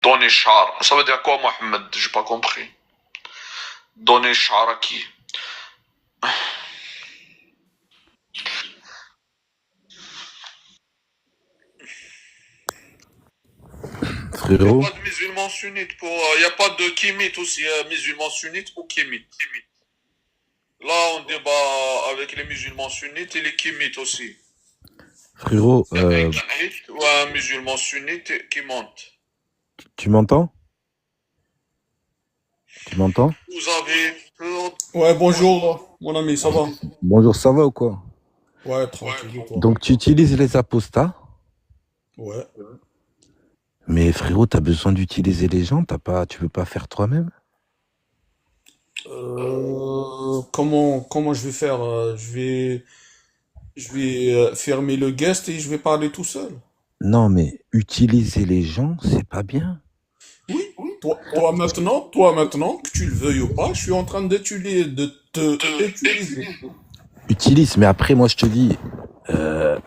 Donner char. Ça veut dire quoi, Mohamed? J'ai pas compris. Donner char à qui? Il n'y a Frérot, pas de musulmans sunnites pour. Il n'y a pas de kémites aussi, musulmans sunnites ou kémites. Là, on débat avec les musulmans sunnites et les kémites aussi. frérot, Il y a un kémite ou un musulman sunnite qui monte. tu m'entends? Tu m'entends? Vous avez peur. Ouais, bonjour, mon ami, ça va? Bonjour, ça va ou quoi? Ouais, tranquille, et toi? Donc tu utilises les apostats, Ouais. mais frérot, t'as besoin d'utiliser les gens, tu peux pas faire toi-même? Comment je vais faire? Je vais fermer le guest et je vais parler tout seul. Non, mais utiliser les gens, c'est pas bien. Oui, toi maintenant, que tu le veuilles ou pas, je suis en train de te utiliser. Utilise, mais après, moi je te dis, euh,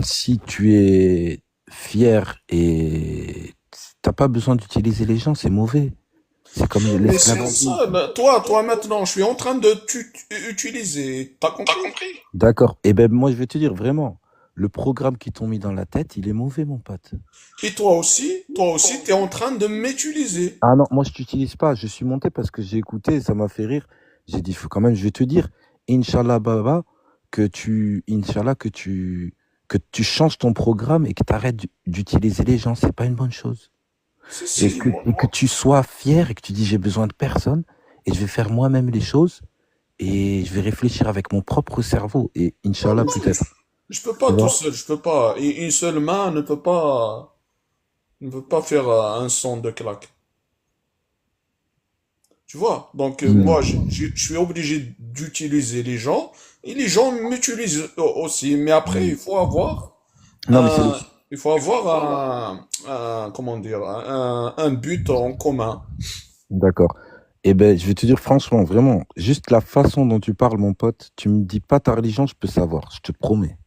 si tu es fier et t'as pas besoin d'utiliser les gens, c'est mauvais. C'est comme Mais c'est l'esclavagisme. ça, là, toi maintenant, je suis en train de t'utiliser. T'as compris? D'accord. Et ben moi je vais te dire vraiment, le programme qu'ils t'ont mis dans la tête, il est mauvais, mon pote. Et toi aussi, t'es en train de m'utiliser. Ah non, moi je t'utilise pas. Je suis monté parce que j'ai écouté, ça m'a fait rire. J'ai dit, faut quand même, je vais te dire, Inch'Allah Baba, que tu changes ton programme et que tu arrêtes d'utiliser les gens. C'est pas une bonne chose. Si, si, Et que tu sois fier et que tu dis, j'ai besoin de personne et je vais faire moi-même les choses et je vais réfléchir avec mon propre cerveau et Inch'Allah peut-être. je peux Tu pas tout vois? seul, je peux pas. Et une seule main ne peut pas faire un son de claque. Tu vois? Donc, moi, Hmm. je suis obligé d'utiliser les gens et les gens m'utilisent aussi. Mais après, Hmm. Non, mais c'est le... comment dire, un but en commun. D'accord. Eh ben, je vais te dire franchement, vraiment, juste la façon dont tu parles, mon pote, tu me dis pas ta religion, je peux savoir, je te promets.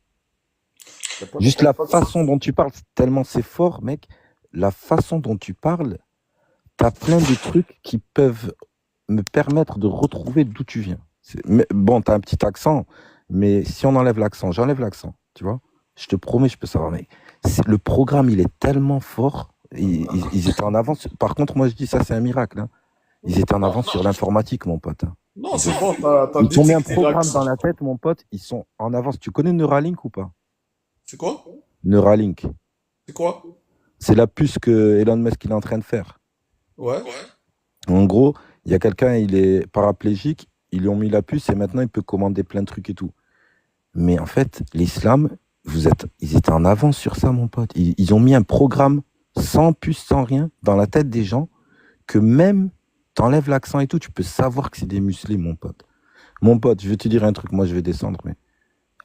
Juste la façon dont tu parles, tellement c'est fort, mec, la façon dont tu parles, t'as plein de trucs qui peuvent me permettre de retrouver d'où tu viens. Bon, t'as un petit accent, mais si on enlève l'accent, j'enlève l'accent, tu vois, je te promets, je peux savoir, mec. Le programme, il est tellement fort, ils étaient en avance. Par contre, moi, je dis ça, c'est un miracle, hein. Ils étaient en avance sur l'informatique, mon pote, hein. Non, c'est bon, t'as Ils t'ont mis un détecté programme l'accent. dans la tête, mon pote, ils sont en avance. Tu connais Neuralink ou pas? C'est quoi? Neuralink. C'est quoi? C'est la puce que Elon Musk il est en train de faire. Ouais. En gros, il y a quelqu'un, il est paraplégique, ils lui ont mis la puce et maintenant il peut commander plein de trucs et tout. Mais en fait, l'islam, ils étaient en avance sur ça, mon pote. Ils ont mis un programme sans puce, sans rien, dans la tête des gens, que même, t'enlèves l'accent et tout, tu peux savoir que c'est des musulmans, mon pote. Mon pote, je vais te dire un truc, moi je vais descendre, mais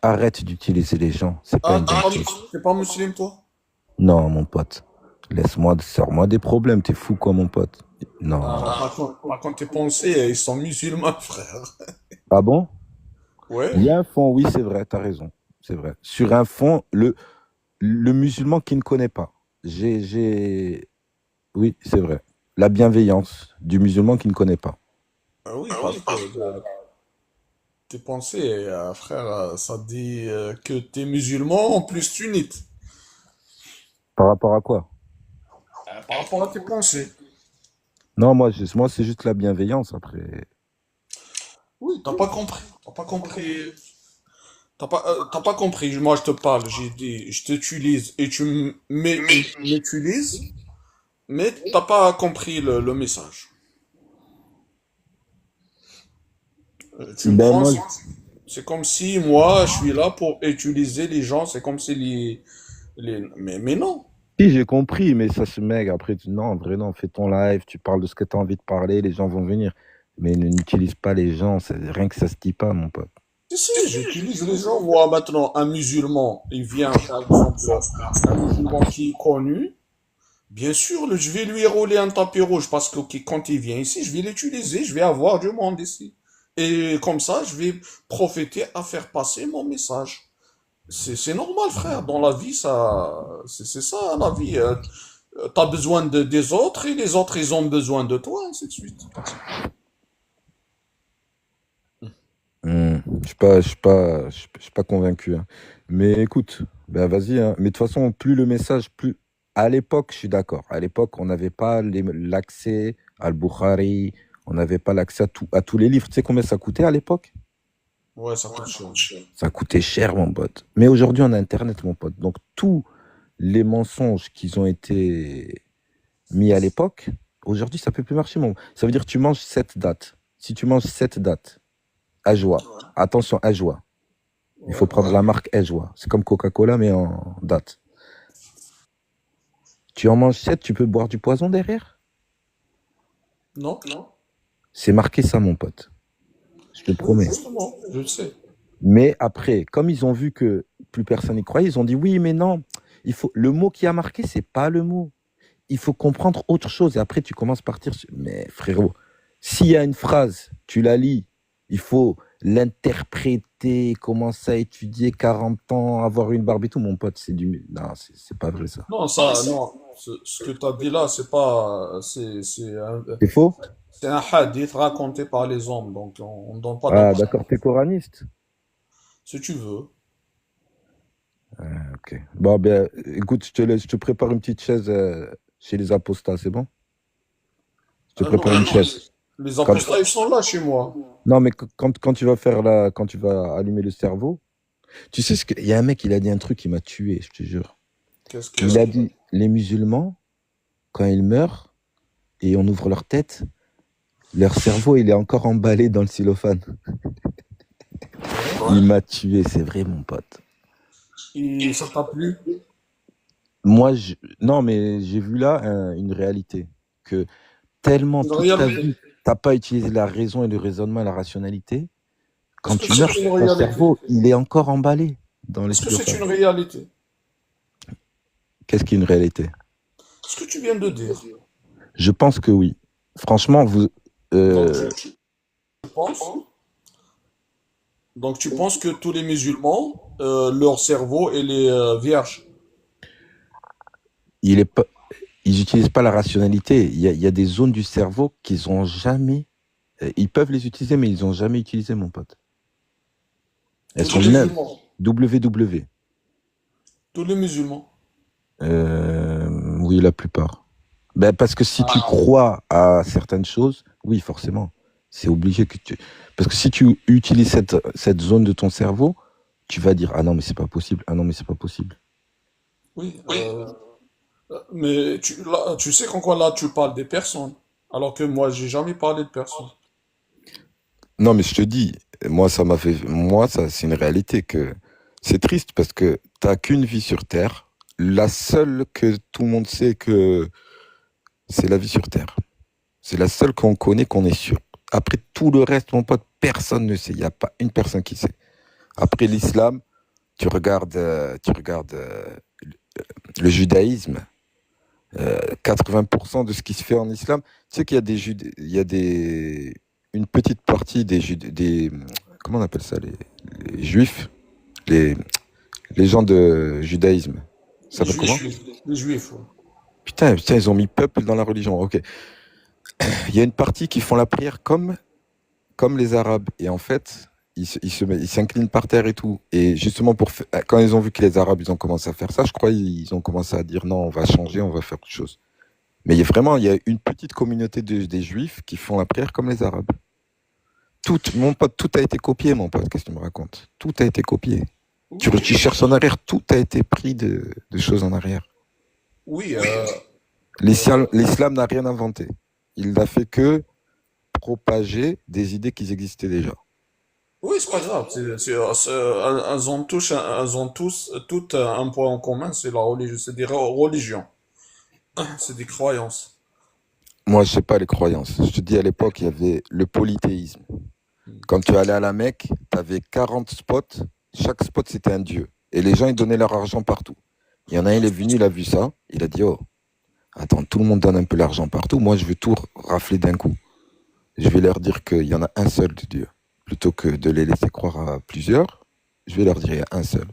arrête d'utiliser les gens, c'est pas Ah, une bonne chose. t'es pas musulman, toi? Non, mon pote. Laisse-moi, sors-moi des problèmes. T'es fou, quoi, mon pote? Non. Par contre, tes pensées, ils sont musulmans, frère. Ah bon? Il Ouais. y a un fond, oui, c'est vrai, t'as raison. C'est vrai. Sur un fond, le musulman qui ne connaît pas. Oui, c'est vrai. La bienveillance du musulman qui ne connaît pas. Ah oui, parce que tes pensées, frère, ça dit que t'es musulman en plus sunnite. Par rapport à quoi? Par rapport à tes pensées. Non, moi c'est juste la bienveillance, après. Oui, t'as pas compris. T'as pas compris. T'as pas compris. Moi, je te parle. J'ai dit, je t'utilise et m'utilises, mais t'as pas compris le message. Tu me Ben, prends. moi, C'est comme si moi, je suis là pour utiliser les gens. C'est comme si mais non. si j'ai compris, mais ça se met après. Non, en vrai, non, fais ton live, tu parles de ce que tu as envie de parler, les gens vont venir. Mais n'utilise pas les gens, rien que ça se dit pas, mon pote. Si, si, j'utilise les gens. Moi, maintenant, un musulman, il vient, par exemple, un musulman qui est connu. Bien sûr, je vais lui rouler un tapis rouge parce que quand il vient ici, je vais l'utiliser, je vais avoir du monde ici. Et comme ça, je vais profiter à faire passer mon message. C'est normal, frère. Dans la vie, c'est ça, la vie. T'as besoin des autres et les autres, ils ont besoin de toi, ainsi de suite. Je suis pas convaincu, hein. Mais écoute, ben vas-y, hein. Mais de toute façon, plus le message, plus. À l'époque, je suis d'accord. À l'époque, on n'avait pas l'accès à Al-Bukhari, on n'avait pas l'accès à tous les livres. Tu sais combien ça coûtait à l'époque? Ouais, ça coûte cher. Ça coûtait cher, mon pote. Mais aujourd'hui, on a Internet, mon pote. Donc, tous les mensonges qui ont été mis à l'époque, aujourd'hui, ça peut plus marcher, mon. Ça veut dire que tu manges cette date. Si tu manges cette date, Ajoie. Attention, Ajoie. Il faut Ouais. prendre la marque Ajoie. C'est comme Coca-Cola, mais en date. Tu en manges 7, tu peux boire du poison derrière? Non? Non. C'est marqué ça, mon pote. Je te Oui, promets. justement, je le sais. Mais après, comme ils ont vu que plus personne n'y croyait, ils ont dit oui, mais non. Le mot qui a marqué, c'est pas le mot. Il faut comprendre autre chose. Et après, tu commences à partir sur. Mais frérot, s'il y a une phrase, tu la lis, il faut l'interpréter, commencer à étudier 40 ans, avoir une barbe et tout, mon pote, c'est du. Non, c'est pas vrai ça. Non, ça, non. Ce que tu as dit là, c'est pas, C'est faux? c'est un hadith raconté par les hommes, donc on ne donne pas Ah, d'importance. d'accord, t'es coraniste. Si tu veux. Ok. Bon, ben, écoute, je te laisse, je te prépare une petite chaise chez les apostats, c'est bon? Je te Non, prépare une chaise. les Quand- apostats, ils sont là chez moi. Non, mais quand tu vas quand tu vas allumer le cerveau, tu sais il y a un mec, il a dit un truc qui m'a tué, je te jure. Qu'est-ce Il que... a dit, les musulmans, quand ils meurent et on ouvre leur tête, leur cerveau, il est encore emballé dans le cellophane. Ouais. Il m'a tué, c'est vrai, mon pote. Et ça t'a plu? Non, mais j'ai vu là une réalité. Que tellement Une toute ta réalité. vie, t'as pas utilisé la raison et le raisonnement et la rationalité, quand Est-ce que tu meurs, c'est une ton réalité? cerveau, il est encore emballé dans les Est-ce que c'est cellophane. une réalité? Qu'est-ce qui est une réalité? Ce que tu viens de dire. Je pense que oui. Franchement, Donc, euh, tu penses? Donc, tu penses que tous les musulmans, leur cerveau, il est vierge. il est pas, ils n'utilisent pas la rationalité. Il y a des zones du cerveau qu'ils ont jamais. Ils peuvent les utiliser, mais ils n'ont jamais utilisé, mon pote. Elles Tous sont les neuves. musulmans. WW. Tous les musulmans. Oui, la plupart. Ben, parce que si tu crois à certaines choses, oui, forcément. C'est obligé que tu. Parce que si tu utilises cette zone de ton cerveau, tu vas dire ah non, mais c'est pas possible. Ah non, mais c'est pas possible. Oui. Mais là, tu sais qu'en quoi là, tu parles des personnes. Alors que moi, j'ai jamais parlé de personnes. Non, mais je te dis, moi, ça, c'est une réalité que c'est triste parce que t'as qu'une vie sur Terre. La seule que tout le monde sait que c'est la vie sur Terre. C'est la seule qu'on connaît, qu'on est sûr. Après tout le reste, mon pote, personne ne sait. Il n'y a pas une personne qui sait. Après l'islam, tu regardes le judaïsme. 80% de ce qui se fait en islam, tu sais qu'il y a une petite partie comment on appelle ça, les juifs, les, les gens de judaïsme. Ça Les s'appelle comment? juifs. Les juifs, ouais. Putain, ils ont mis peuple dans la religion. Ok. Il y a une partie qui font la prière comme les Arabes. Et en fait, ils s'inclinent par terre et tout. Et justement, quand ils ont vu que les Arabes, ils ont commencé à faire ça, je crois ils ont commencé à dire non, on va changer, on va faire autre chose. Mais il y a une petite communauté des Juifs qui font la prière comme les Arabes. Mon pote, tout a été copié, mon pote. Qu'est-ce que tu me racontes? Tout a été copié. Tu cherches en arrière, tout a été pris de choses en arrière. Oui, L'islam n'a rien inventé. Il n'a fait que propager des idées qui existaient déjà. oui, c'est pas grave. Elles ont tous, toutes un point en commun, c'est la religion, c'est des religions, c'est des croyances. Moi, je sais pas les croyances. Je te dis, à l'époque, il y avait le polythéisme. Quand tu allais à la Mecque, tu avais 40 spots. Chaque spot, c'était un dieu. Et les gens, ils donnaient leur argent partout. Il y en a un, il est venu, il a vu ça. Il a dit, oh, attends, tout le monde donne un peu l'argent partout. Moi, je veux tout rafler d'un coup. Je vais leur dire qu'il y en a un seul de Dieu. Plutôt que de les laisser croire à plusieurs, je vais leur dire il y a un seul.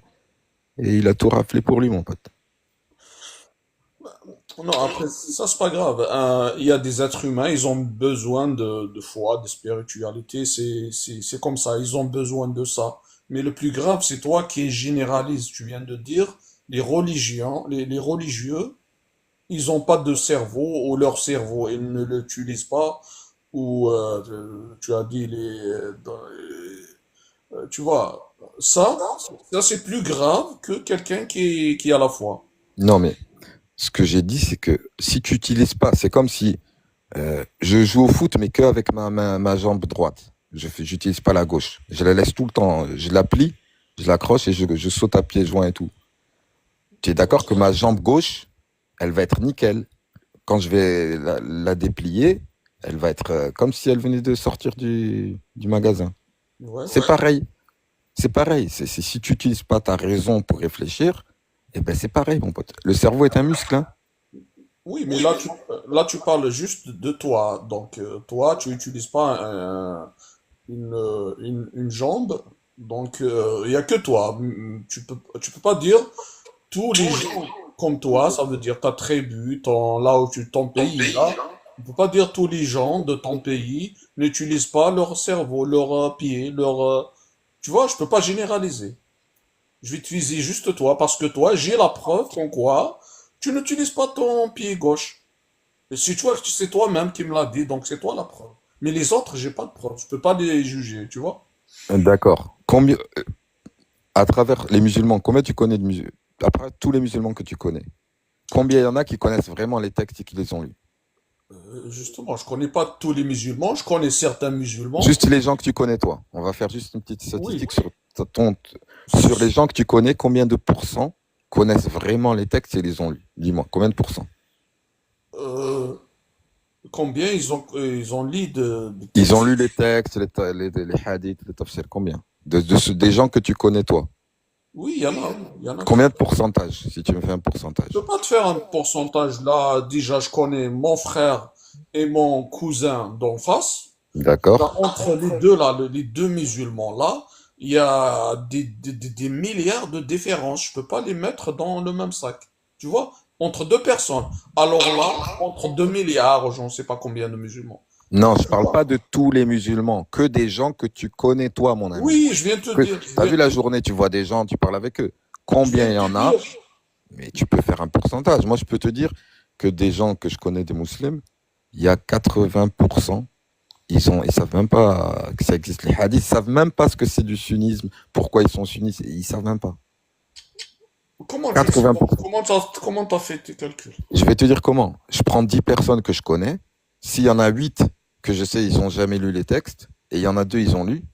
Et il a tout raflé pour lui, mon pote. Non, après, ça, c'est pas grave. Il y a des êtres humains, ils ont besoin de foi, de spiritualité. C'est comme ça, ils ont besoin de ça. Mais le plus grave, c'est toi qui généralises. Tu viens de dire, les religions, les religieux, ils ont pas de cerveau, ou leur cerveau, ils ne l'utilisent pas. Ou, tu as dit, tu vois, ça c'est plus grave que quelqu'un qui a la foi. Non, mais ce que j'ai dit, c'est que si tu utilises pas, c'est comme si je joue au foot, mais que avec ma jambe droite. J'utilise pas la gauche. Je la laisse tout le temps. Je la plie, je l'accroche et je saute à pieds joints et tout. Tu es d'accord que ma jambe gauche, elle va être nickel. Quand je vais la déplier, elle va être comme si elle venait de sortir du magasin. Ouais. C'est pareil. C'est pareil. Si tu n'utilises pas ta raison pour réfléchir, eh ben c'est pareil, mon pote. Le cerveau est un muscle, hein. Oui, mais là tu parles juste de toi. Donc, toi, tu n'utilises pas une jambe. Donc, il n'y a que toi. Tu peux pas dire tous les gens comme toi, ça veut dire ta tribu, ton pays, là. Tu peux pas dire tous les gens de ton pays n'utilisent pas leur cerveau, leurs pieds, tu vois, je peux pas généraliser. Je vais utiliser juste toi parce que toi, j'ai la preuve qu'en quoi tu n'utilises pas ton pied gauche. Et si tu vois que c'est toi-même qui me l'as dit, donc c'est toi la preuve. Mais les autres, j'ai pas de preuve. Je peux pas les juger, tu vois. D'accord. Combien, à travers les musulmans, combien tu connais de musulmans? Après tous les musulmans que tu connais, combien il y en a qui connaissent vraiment les textes et qui les ont lus? Justement, je connais pas tous les musulmans, je connais certains musulmans. Juste les gens que tu connais, toi. On va faire juste une petite Oui. statistique sur les gens que tu connais, combien de pourcents connaissent vraiment les textes et les ont lus? Dis-moi, combien de pourcents? Euh, Combien ils ont lu de Ils ont textes? lu les textes, les hadiths, les tafsirs, combien? Des gens que tu connais, toi. Oui, il y en a, oui, il y en a. Combien de pourcentage, si tu me fais un Je pourcentage? peux pas te faire un pourcentage là. Déjà, je connais mon frère et mon cousin d'en face. D'accord? Là, entre les deux là, les deux musulmans là, il y a des milliards de différences. Je peux pas les mettre dans le même sac. Tu vois? Entre deux personnes. Alors là, entre 2 milliards, je ne sais pas combien de musulmans. Non, je Tu parle pas vois? de tous les musulmans, que des gens que tu connais, toi, mon ami. Oui, je viens de te Que, dire. t'as vu la journée, tu vois des gens, tu parles avec eux. Je viens Combien de il y te en a? dire. Mais tu peux faire un pourcentage. Moi, je peux te dire que des gens que je connais, des musulmans, il y a 80%, ils savent même pas que ça existe les hadiths, ils savent même pas ce que c'est du sunnisme, pourquoi ils sont sunnites, ils savent même pas. Comment tu sais? 80%. Comment t'as fait tes calculs? Je vais te dire comment. Je prends 10 personnes que je connais. S'il y en a 8 que je sais, ils ont jamais lu les textes, et il y en a 2, ils ont lu,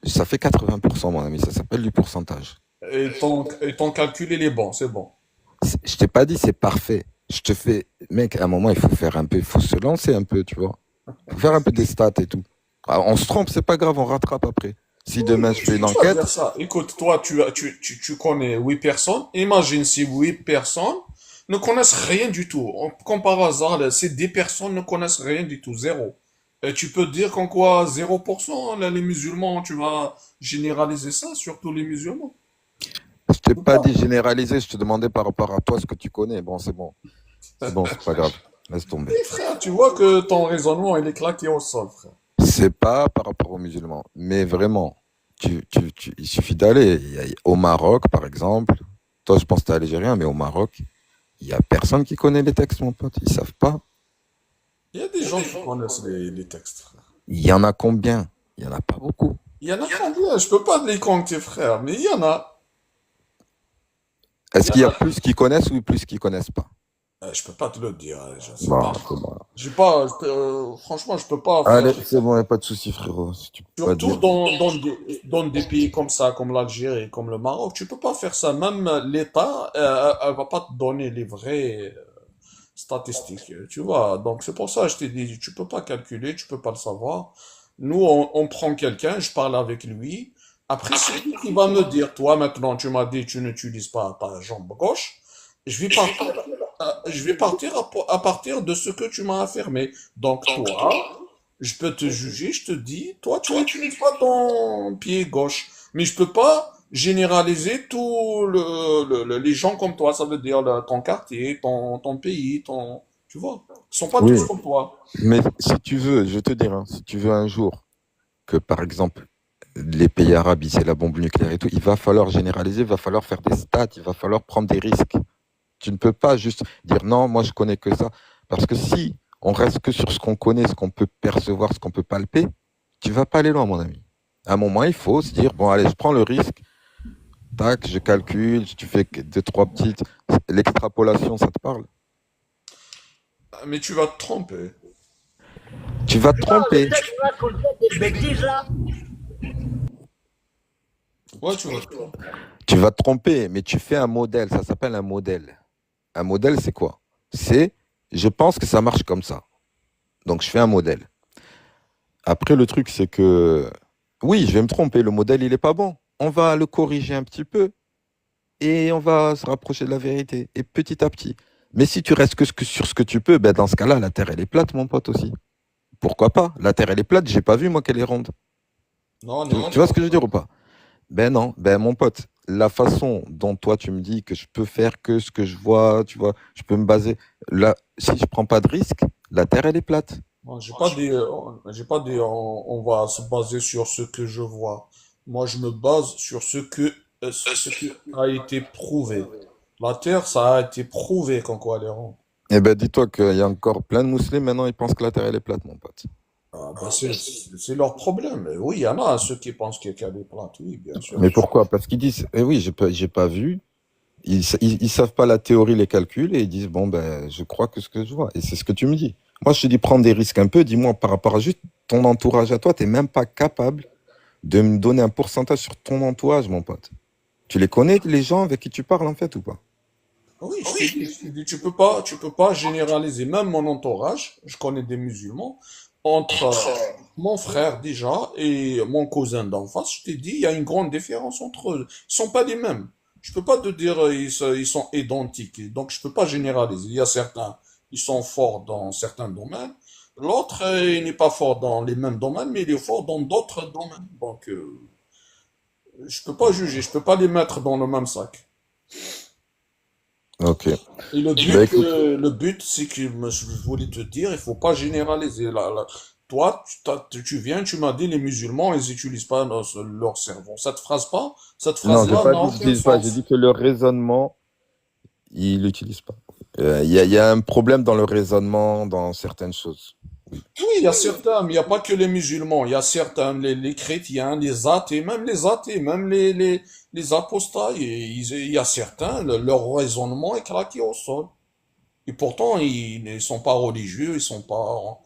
ça fait 80%, mon ami. Ça s'appelle du pourcentage. Et ton calcul, il est bon, c'est bon. Je t'ai pas dit c'est parfait. Je te fais, mec, à un moment, il faut faire un peu, il faut se lancer un peu, tu vois. Il faut faire un peu des stats et tout. Ah, on se trompe, c'est pas grave, on rattrape après. Si Oui, demain je fais une tu vas dire enquête, ça. Écoute, toi, tu connais 8 personnes. Imagine si 8 personnes ne connaissent rien du tout. Comme par hasard, là, ces 10 personnes ne connaissent rien du tout, zéro. Et tu peux dire qu'en quoi 0%, là, les musulmans, tu vas généraliser ça sur tous les musulmans. je t'ai Tu peux pas pas. dit généraliser, je te demandais par rapport à toi ce que tu connais. Bon, c'est bon. C'est bon, c'est pas grave. Laisse tomber. Et frère, tu vois que ton raisonnement, il est claqué au sol, frère. C'est pas par rapport aux musulmans, mais vraiment, il suffit d'aller au Maroc, par exemple. Toi, je pense que t'es algérien, mais au Maroc, il y a personne qui connaît les textes, mon pote. Ils savent pas. Il y a des gens qui connaissent les textes, frère. Il y en a combien? Il y en a pas beaucoup. Il y en a combien? Je peux pas les compter, frère, mais il y en a. Il Est-ce y qu'il y en a a. plus qui connaissent ou plus qui connaissent pas? Je peux pas te le dire, je sais Bon, pas. c'est bon. Franchement, je peux pas faire. Allez, c'est bon, y a pas de souci, frérot. Si tu peux pas Surtout dire. dans des pays comme ça, comme l'Algérie, comme le Maroc, tu peux pas faire ça. Même l'État, elle va pas te donner les vraies statistiques, tu vois. Donc c'est pour ça que je t'ai dit, tu peux pas calculer, tu peux pas le savoir. Nous, on prend quelqu'un, je parle avec lui. Après, c'est lui qui va me dire, toi maintenant, tu m'as dit, tu n'utilises pas ta jambe gauche. Je vais partir à partir de ce que tu m'as affirmé. Donc toi, je peux te juger, je te dis, toi, tu n'utilises pas ton pied gauche. Mais je peux pas généraliser tous les gens comme toi. Ça veut dire ton quartier, ton pays, tu vois. Ils sont pas Oui, tous comme toi. mais si tu veux, je vais te dire, hein, si tu veux un jour que, par exemple, les pays arabes, c'est la bombe nucléaire et tout, il va falloir généraliser, il va falloir faire des stats, il va falloir prendre des risques. Tu ne peux pas juste dire non, moi je connais que ça. Parce que si on reste que sur ce qu'on connaît, ce qu'on peut percevoir, ce qu'on peut palper, tu vas pas aller loin, mon ami. À un moment, il faut se dire, bon, allez, je prends le risque, tac, je calcule, tu fais deux, trois petites. L'extrapolation, ça te parle? Mais tu vas te tromper. Tu vas te Non, le tromper. gars qui racontait des bêtises là. Ouais, tu vas te tromper. Tu vas te tromper, mais tu fais un modèle, ça s'appelle un modèle. Un modèle, c'est quoi? C'est, je pense que ça marche comme ça. Donc, je fais un modèle. Après, le truc, c'est que, oui, je vais me tromper, le modèle, il est pas bon. On va le corriger un petit peu et on va se rapprocher de la vérité, et petit à petit. Mais si tu restes que sur ce que tu peux, ben dans ce cas-là, la Terre, elle est plate, mon pote aussi. Pourquoi pas? La Terre, elle est plate, j'ai pas vu, moi, qu'elle est ronde. Non, Tu vois ce que je veux dire ou pas? Ben non, ben mon pote, la façon dont toi, tu me dis que je peux faire que ce que je vois, tu vois, je peux me baser. Là, si je prends pas de risque, la Terre, elle est plate. moi, j'ai pas dit on va se baser sur ce que je vois. Moi, je me base sur ce qui a été prouvé. La Terre, ça a été prouvé qu'en quoi elle est ronde. Eh ben, dis-toi qu'il y a encore plein de musulmans maintenant, ils pensent que la Terre, elle est plate, mon pote. Ah, bah, c'est leur problème. Mais oui, il y en a ceux qui pensent qu'elle est plate, oui, bien sûr. Mais pourquoi? Parce qu'ils disent, eh oui, j'ai pas vu. Ils savent pas la théorie, les calculs, et ils disent, bon, ben, je crois que ce que je vois. Et c'est ce que tu me dis. Moi, je te dis, prends des risques un peu. Dis-moi, par rapport à juste ton entourage à toi, t'es même pas capable de me donner un pourcentage sur ton entourage, mon pote. Tu les connais, les gens avec qui tu parles, en fait, ou pas? Oui, je t'ai dit, tu peux pas généraliser. Même mon entourage, je connais des musulmans, entre mon frère déjà et mon cousin d'en face, je t'ai dit, il y a une grande différence entre eux. Ils sont pas les mêmes. Je peux pas te dire ils sont identiques. Donc je peux pas généraliser. Il y a certains, ils sont forts dans certains domaines. L'autre, il n'est pas fort dans les mêmes domaines, mais il est fort dans d'autres domaines. Donc je peux pas juger, je peux pas les mettre dans le même sac. Ok. Et Bah écoute, le but, c'est que je voulais te dire, il faut pas généraliser. Toi, tu viens, tu m'as dit les musulmans, ils utilisent pas leur cerveau. Cette non, j'ai phrase-là pas n'a dit qu'ils aucun disent pas, j'ai sens. dit que le raisonnement, ils l'utilisent pas. Il y a un problème dans le raisonnement, dans certaines choses. Oui. Oui, il y a certains, mais il n'y a pas que les musulmans. Il y a certains, les chrétiens, les athées, même les apostats. Il y a certains, leur raisonnement est claqué au sol. Et pourtant, ils ne sont pas religieux, ils sont pas,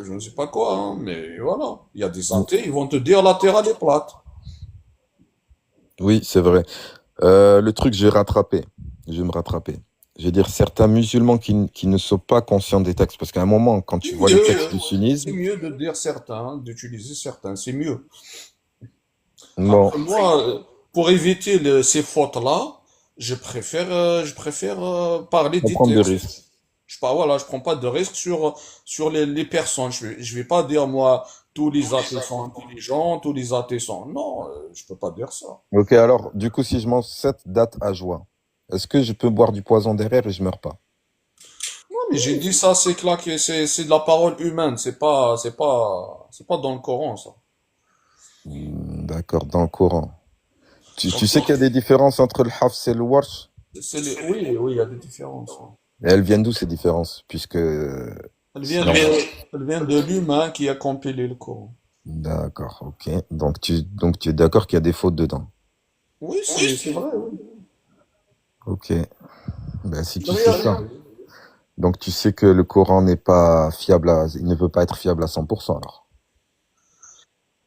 je ne sais pas quoi, hein, mais voilà. Il y a des athées, ils vont te dire la terre elle est plate. Oui, c'est vrai. Le truc, je vais rattraper. Je vais me rattraper. Je vais dire certains musulmans qui ne sont pas conscients des textes. Parce qu'à un moment, quand C'est tu vois les mieux, textes du c'est sunnisme, mieux de dire certains, d'utiliser certains, c'est mieux. bon, Après moi, pour éviter ces fautes-là, je préfère parler on des prend des textes. risques. Voilà, je prends pas de risque sur les personnes. Je vais pas dire, moi, tous les athées sont intelligents, tous les athées sont... Non, je peux pas dire ça. Ok, alors, du coup, si je mange cette date à joie, est-ce que je peux boire du poison derrière et je meurs pas? Non, mais j'ai dit ça, c'est claqué, c'est de la parole humaine, c'est pas dans le Coran, ça. D'accord, dans le Coran. Tu Donc, sais qu'il y a des différences entre le Hafs et le Warsh? oui, oui, il y a des différences, hein. Et elles viennent d'où ces différences? Puisque Elle vient c'est de, normal. elle vient de l'humain qui a compilé le Coran. D'accord, ok. Donc tu es d'accord qu'il y a des fautes dedans. Oui, c'est vrai, oui. Ok. Ben, si De tu sais rien, ça. Donc tu sais que le Coran n'est pas fiable il ne peut pas être fiable à 100% alors.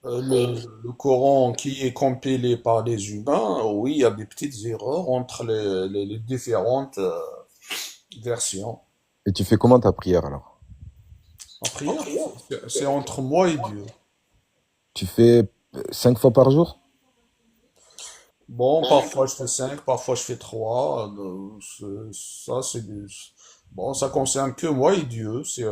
Le Coran qui est compilé par les humains, oui, il y a des petites erreurs entre les différentes versions. Et tu fais comment ta prière alors? La prière, c'est entre moi et Dieu. Tu fais 5 fois par jour? Bon, parfois je fais 5, parfois je fais 3. Ça, bon, ça concerne que moi et Dieu. C'est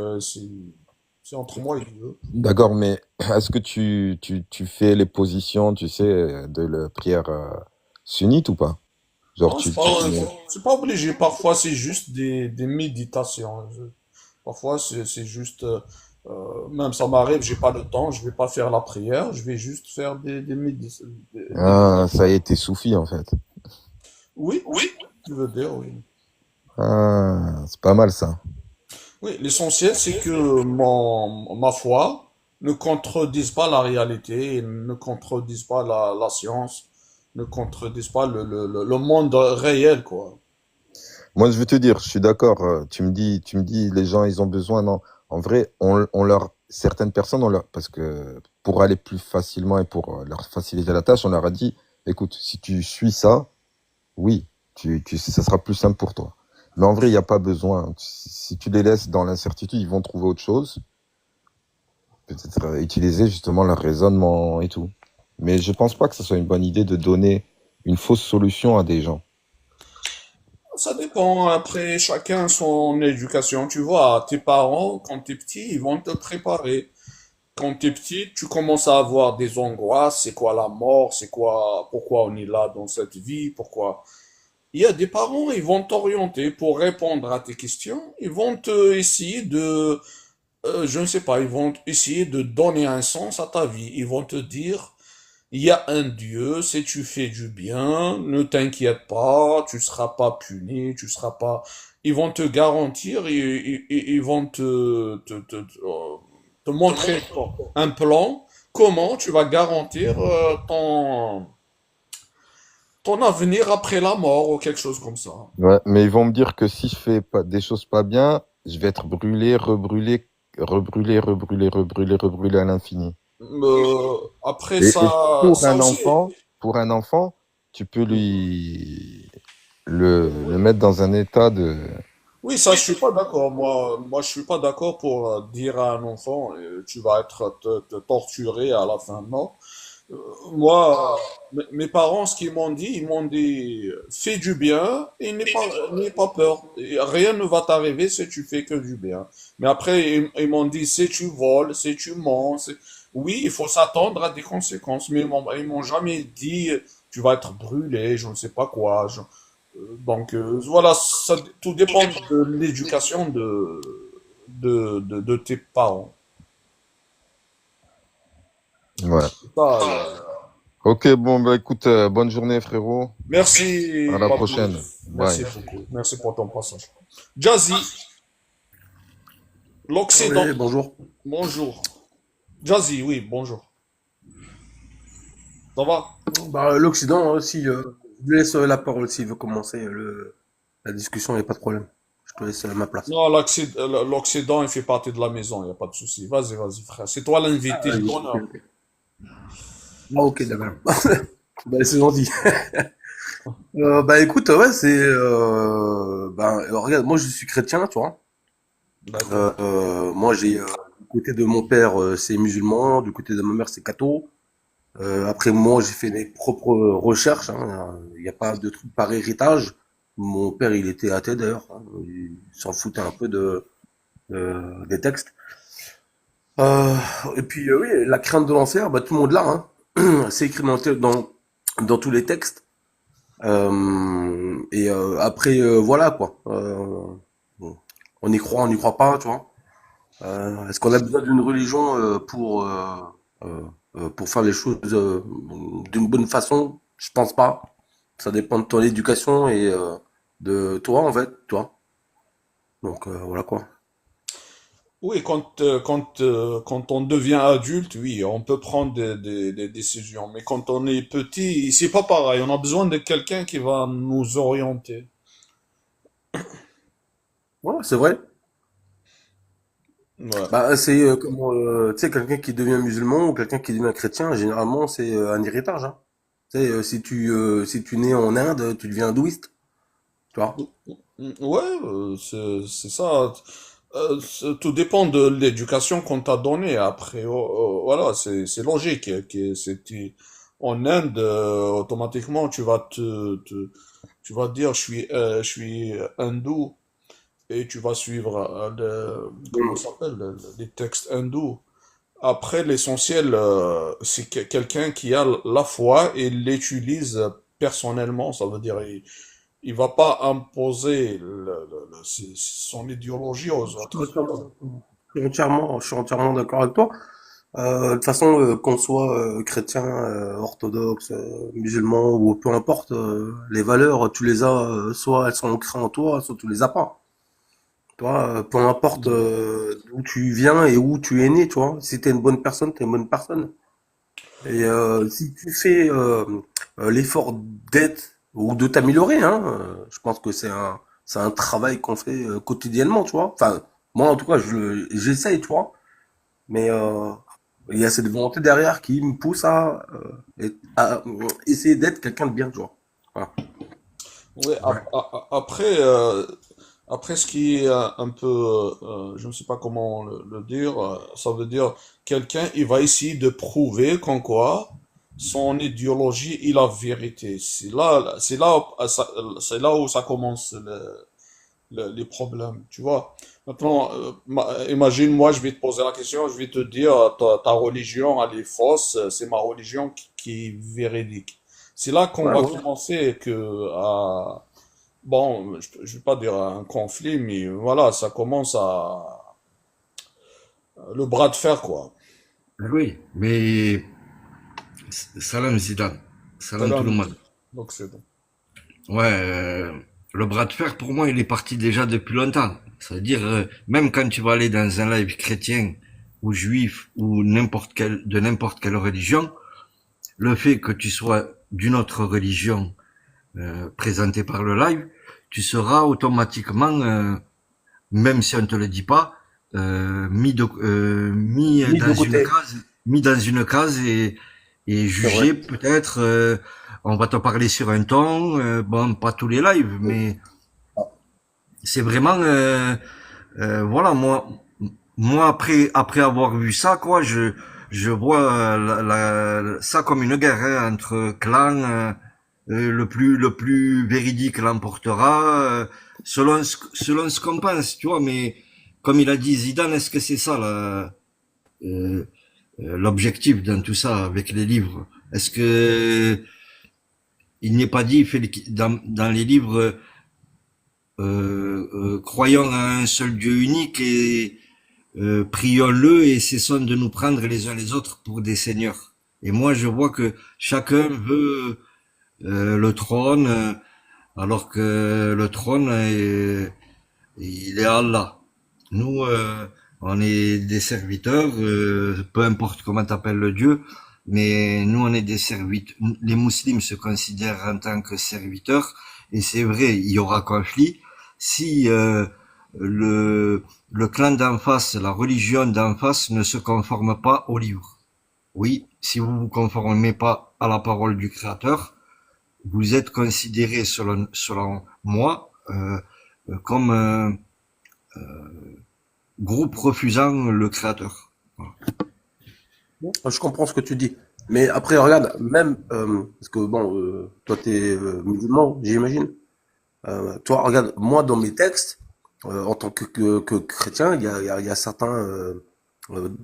entre moi et Dieu. D'accord, mais est-ce que tu fais les positions, tu sais, de la prière Sunnite ou pas? Genre, Non, tu... c'est pas obligé. Parfois, c'est juste des méditations. Parfois, c'est juste, même ça m'arrive, j'ai pas le temps, je vais pas faire la prière, je vais juste faire des Ah, ça y est, t'es soufi, en fait. Oui, tu veux dire, oui. Ah, c'est pas mal, ça. Oui, l'essentiel, c'est que ma foi ne contredise pas la réalité, et ne contredise pas la science, ne contredise pas le monde réel, quoi. Moi, je veux te dire, je suis d'accord. Tu me dis, les gens, ils ont besoin. Non, en vrai, on leur, certaines personnes, on leur, parce que pour aller plus facilement et pour leur faciliter la tâche, on leur a dit, écoute, si tu suis ça, oui, ça sera plus simple pour toi. Mais en vrai, il n'y a pas besoin. Si tu les laisses dans l'incertitude, ils vont trouver autre chose. Peut-être utiliser justement leur raisonnement et tout. Mais je pense pas que ce soit une bonne idée de donner une fausse solution à des gens. Ça dépend, après chacun son éducation. Tu vois, tes parents, quand t'es petit, ils vont te préparer. Quand t'es petit, tu commences à avoir des angoisses, c'est quoi la mort, c'est quoi, pourquoi on est là dans cette vie, pourquoi. Il y a des parents, ils vont t'orienter pour répondre à tes questions, ils vont te essayer de, je ne sais pas, ils vont essayer de donner un sens à ta vie. Ils vont te dire, il y a un Dieu, si tu fais du bien, ne t'inquiète pas, tu seras pas puni, tu seras pas. Ils vont te garantir, ils vont te montrer un plan, comment tu vas garantir ton avenir après la mort ou quelque chose comme ça. Ouais, mais ils vont me dire que si je fais pas des choses pas bien, je vais être brûlé, rebrûlé, rebrûlé, rebrûlé, rebrûlé, rebrûlé à l'infini. Après Et ça, ça aussi. pour un enfant, tu peux le mettre dans un état de... Oui, ça, je suis pas d'accord. Je suis pas d'accord pour dire à un enfant, tu vas être te torturé à la fin. Non. Mes parents, ce qu'ils m'ont dit, ils m'ont dit, fais du bien et n'aie pas peur. Et rien ne va t'arriver si tu fais que du bien. Mais après, ils m'ont dit, si tu voles, si tu mens, oui, il faut s'attendre à des conséquences. Mais ils m'ont jamais dit, tu vas être brûlé, je ne sais pas quoi. Donc voilà, tout dépend de l'éducation de tes parents. Ouais. Ça, Ok, bon, bah écoute, bonne journée, frérot. À merci, la Pablo. prochaine. Merci Bye. beaucoup. Merci pour ton passage. Jazzy, l'Occident. Oui, bonjour. Bonjour. Jazzy, oui, bonjour. Ça va? Bah, l'Occident aussi, je lui laisse la parole s'il veut commencer la discussion, il n'y a pas de problème. Je te laisse ma place. Non, l'Occident, il fait partie de la maison, il n'y a pas de souci. Vas-y, frère. C'est toi l'invité Ah, ok, d'honneur. ok. Ah, ok, d'accord. Bah, c'est gentil. Bah écoute, ouais, regarde, moi je suis chrétien, tu vois. D'accord. Moi j'ai du côté de mon père c'est musulman, du côté de ma mère c'est catho. Après moi j'ai fait mes propres recherches, hein. Il n'y a pas de truc par héritage. Mon père il était athée d'ailleurs, hein. Il s'en foutait un peu des textes. Euh, et puis oui, la crainte de l'enfer, bah tout le monde l'a, hein. C'est écrit dans tous les textes. Après, voilà quoi. Bon, on y croit, on n'y croit pas, tu vois. Est-ce qu'on a besoin d'une religion euh, pour faire les choses d'une bonne façon? Je pense pas. Ça dépend de ton éducation et de toi en fait, toi. Donc voilà quoi. Oui, quand on devient adulte, oui, on peut prendre des décisions. Mais quand on est petit, c'est pas pareil. On a besoin de quelqu'un qui va nous orienter. Ouais, c'est vrai. Ouais. Bah c'est comme tu sais quelqu'un qui devient musulman ou quelqu'un qui devient chrétien, généralement c'est un héritage. Hein. Tu sais, si tu nais en Inde, tu deviens hindouiste, tu vois. Ouais, c'est ça. Tout dépend de l'éducation qu'on t'a donnée. Après, voilà, c'est logique. En Inde, automatiquement, tu vas dire, je suis hindou et tu vas suivre comment ça s'appelle, les textes hindous. Après, l'essentiel, c'est quelqu'un qui a la foi et l'utilise personnellement, ça veut dire il va pas imposer son idéologie aux autres. Je suis entièrement d'accord avec toi. De toute façon, qu'on soit chrétien, orthodoxe, musulman ou peu importe, les valeurs, tu les as, soit elles sont ancrées en toi, soit tu les as pas. Toi, peu importe d'où tu viens et où tu es né, tu vois. Si t'es une bonne personne, t'es une bonne personne. Et si tu fais l'effort d'être ou de t'améliorer, hein, je pense que c'est un travail qu'on fait quotidiennement, tu vois. Enfin, moi en tout cas, j'essaye, tu vois. Mais il y a cette volonté derrière qui me pousse à essayer d'être quelqu'un de bien, tu vois. Voilà. Oui, après, après, ce qui est un peu, je ne sais pas comment le dire, ça veut dire quelqu'un, il va essayer de prouver qu'en quoi son idéologie est la vérité. C'est là où ça commence les problèmes, tu vois. Maintenant, imagine, moi, je vais te poser la question, je vais te dire, ta religion, elle est fausse, c'est ma religion qui est véridique. C'est là qu'on Ouais, va ouais. commencer bon, je vais pas dire un conflit, mais voilà, ça commence le bras de fer, quoi. Oui, mais salam Zidane, salam tout le Salam. monde. Donc c'est bon. Ouais, le bras de fer pour moi il est parti déjà depuis longtemps. C'est-à-dire même quand tu vas aller dans un live chrétien ou juif ou de n'importe quelle religion, le fait que tu sois d'une autre religion présenté par le live, tu seras automatiquement, même si on te le dit pas, Mis de côté. mis dans une case et C'est vrai. jugé peut-être. On va te parler sur un ton, bon, pas tous les lives, mais c'est vraiment, voilà, moi après avoir vu ça, quoi, je vois ça comme une guerre hein, entre clans. Le plus véridique l'emportera, selon ce qu'on pense, tu vois. Mais comme il a dit Zidane, est-ce que c'est ça l'objectif dans tout ça avec les livres? Est-ce que il n'est pas dit dans les livres croyons à un seul Dieu unique et prions-le et cessons de nous prendre les uns les autres pour des seigneurs. Et moi, je vois que chacun veut le trône, alors que le trône, il est Allah. Nous, on est des serviteurs, peu importe comment t'appelles le Dieu, mais nous, on est des serviteurs. Les musulmans se considèrent en tant que serviteurs, et c'est vrai, il y aura conflit si le clan d'en face, la religion d'en face ne se conforme pas au livre. Oui, si vous vous conformez pas à la parole du Créateur, vous êtes considéré selon moi comme un groupe refusant le créateur. Voilà. Je comprends ce que tu dis. Mais après, regarde, même, parce que bon, toi t'es musulman, j'imagine. Toi, regarde, moi dans mes textes, en tant que chrétien, il y a certains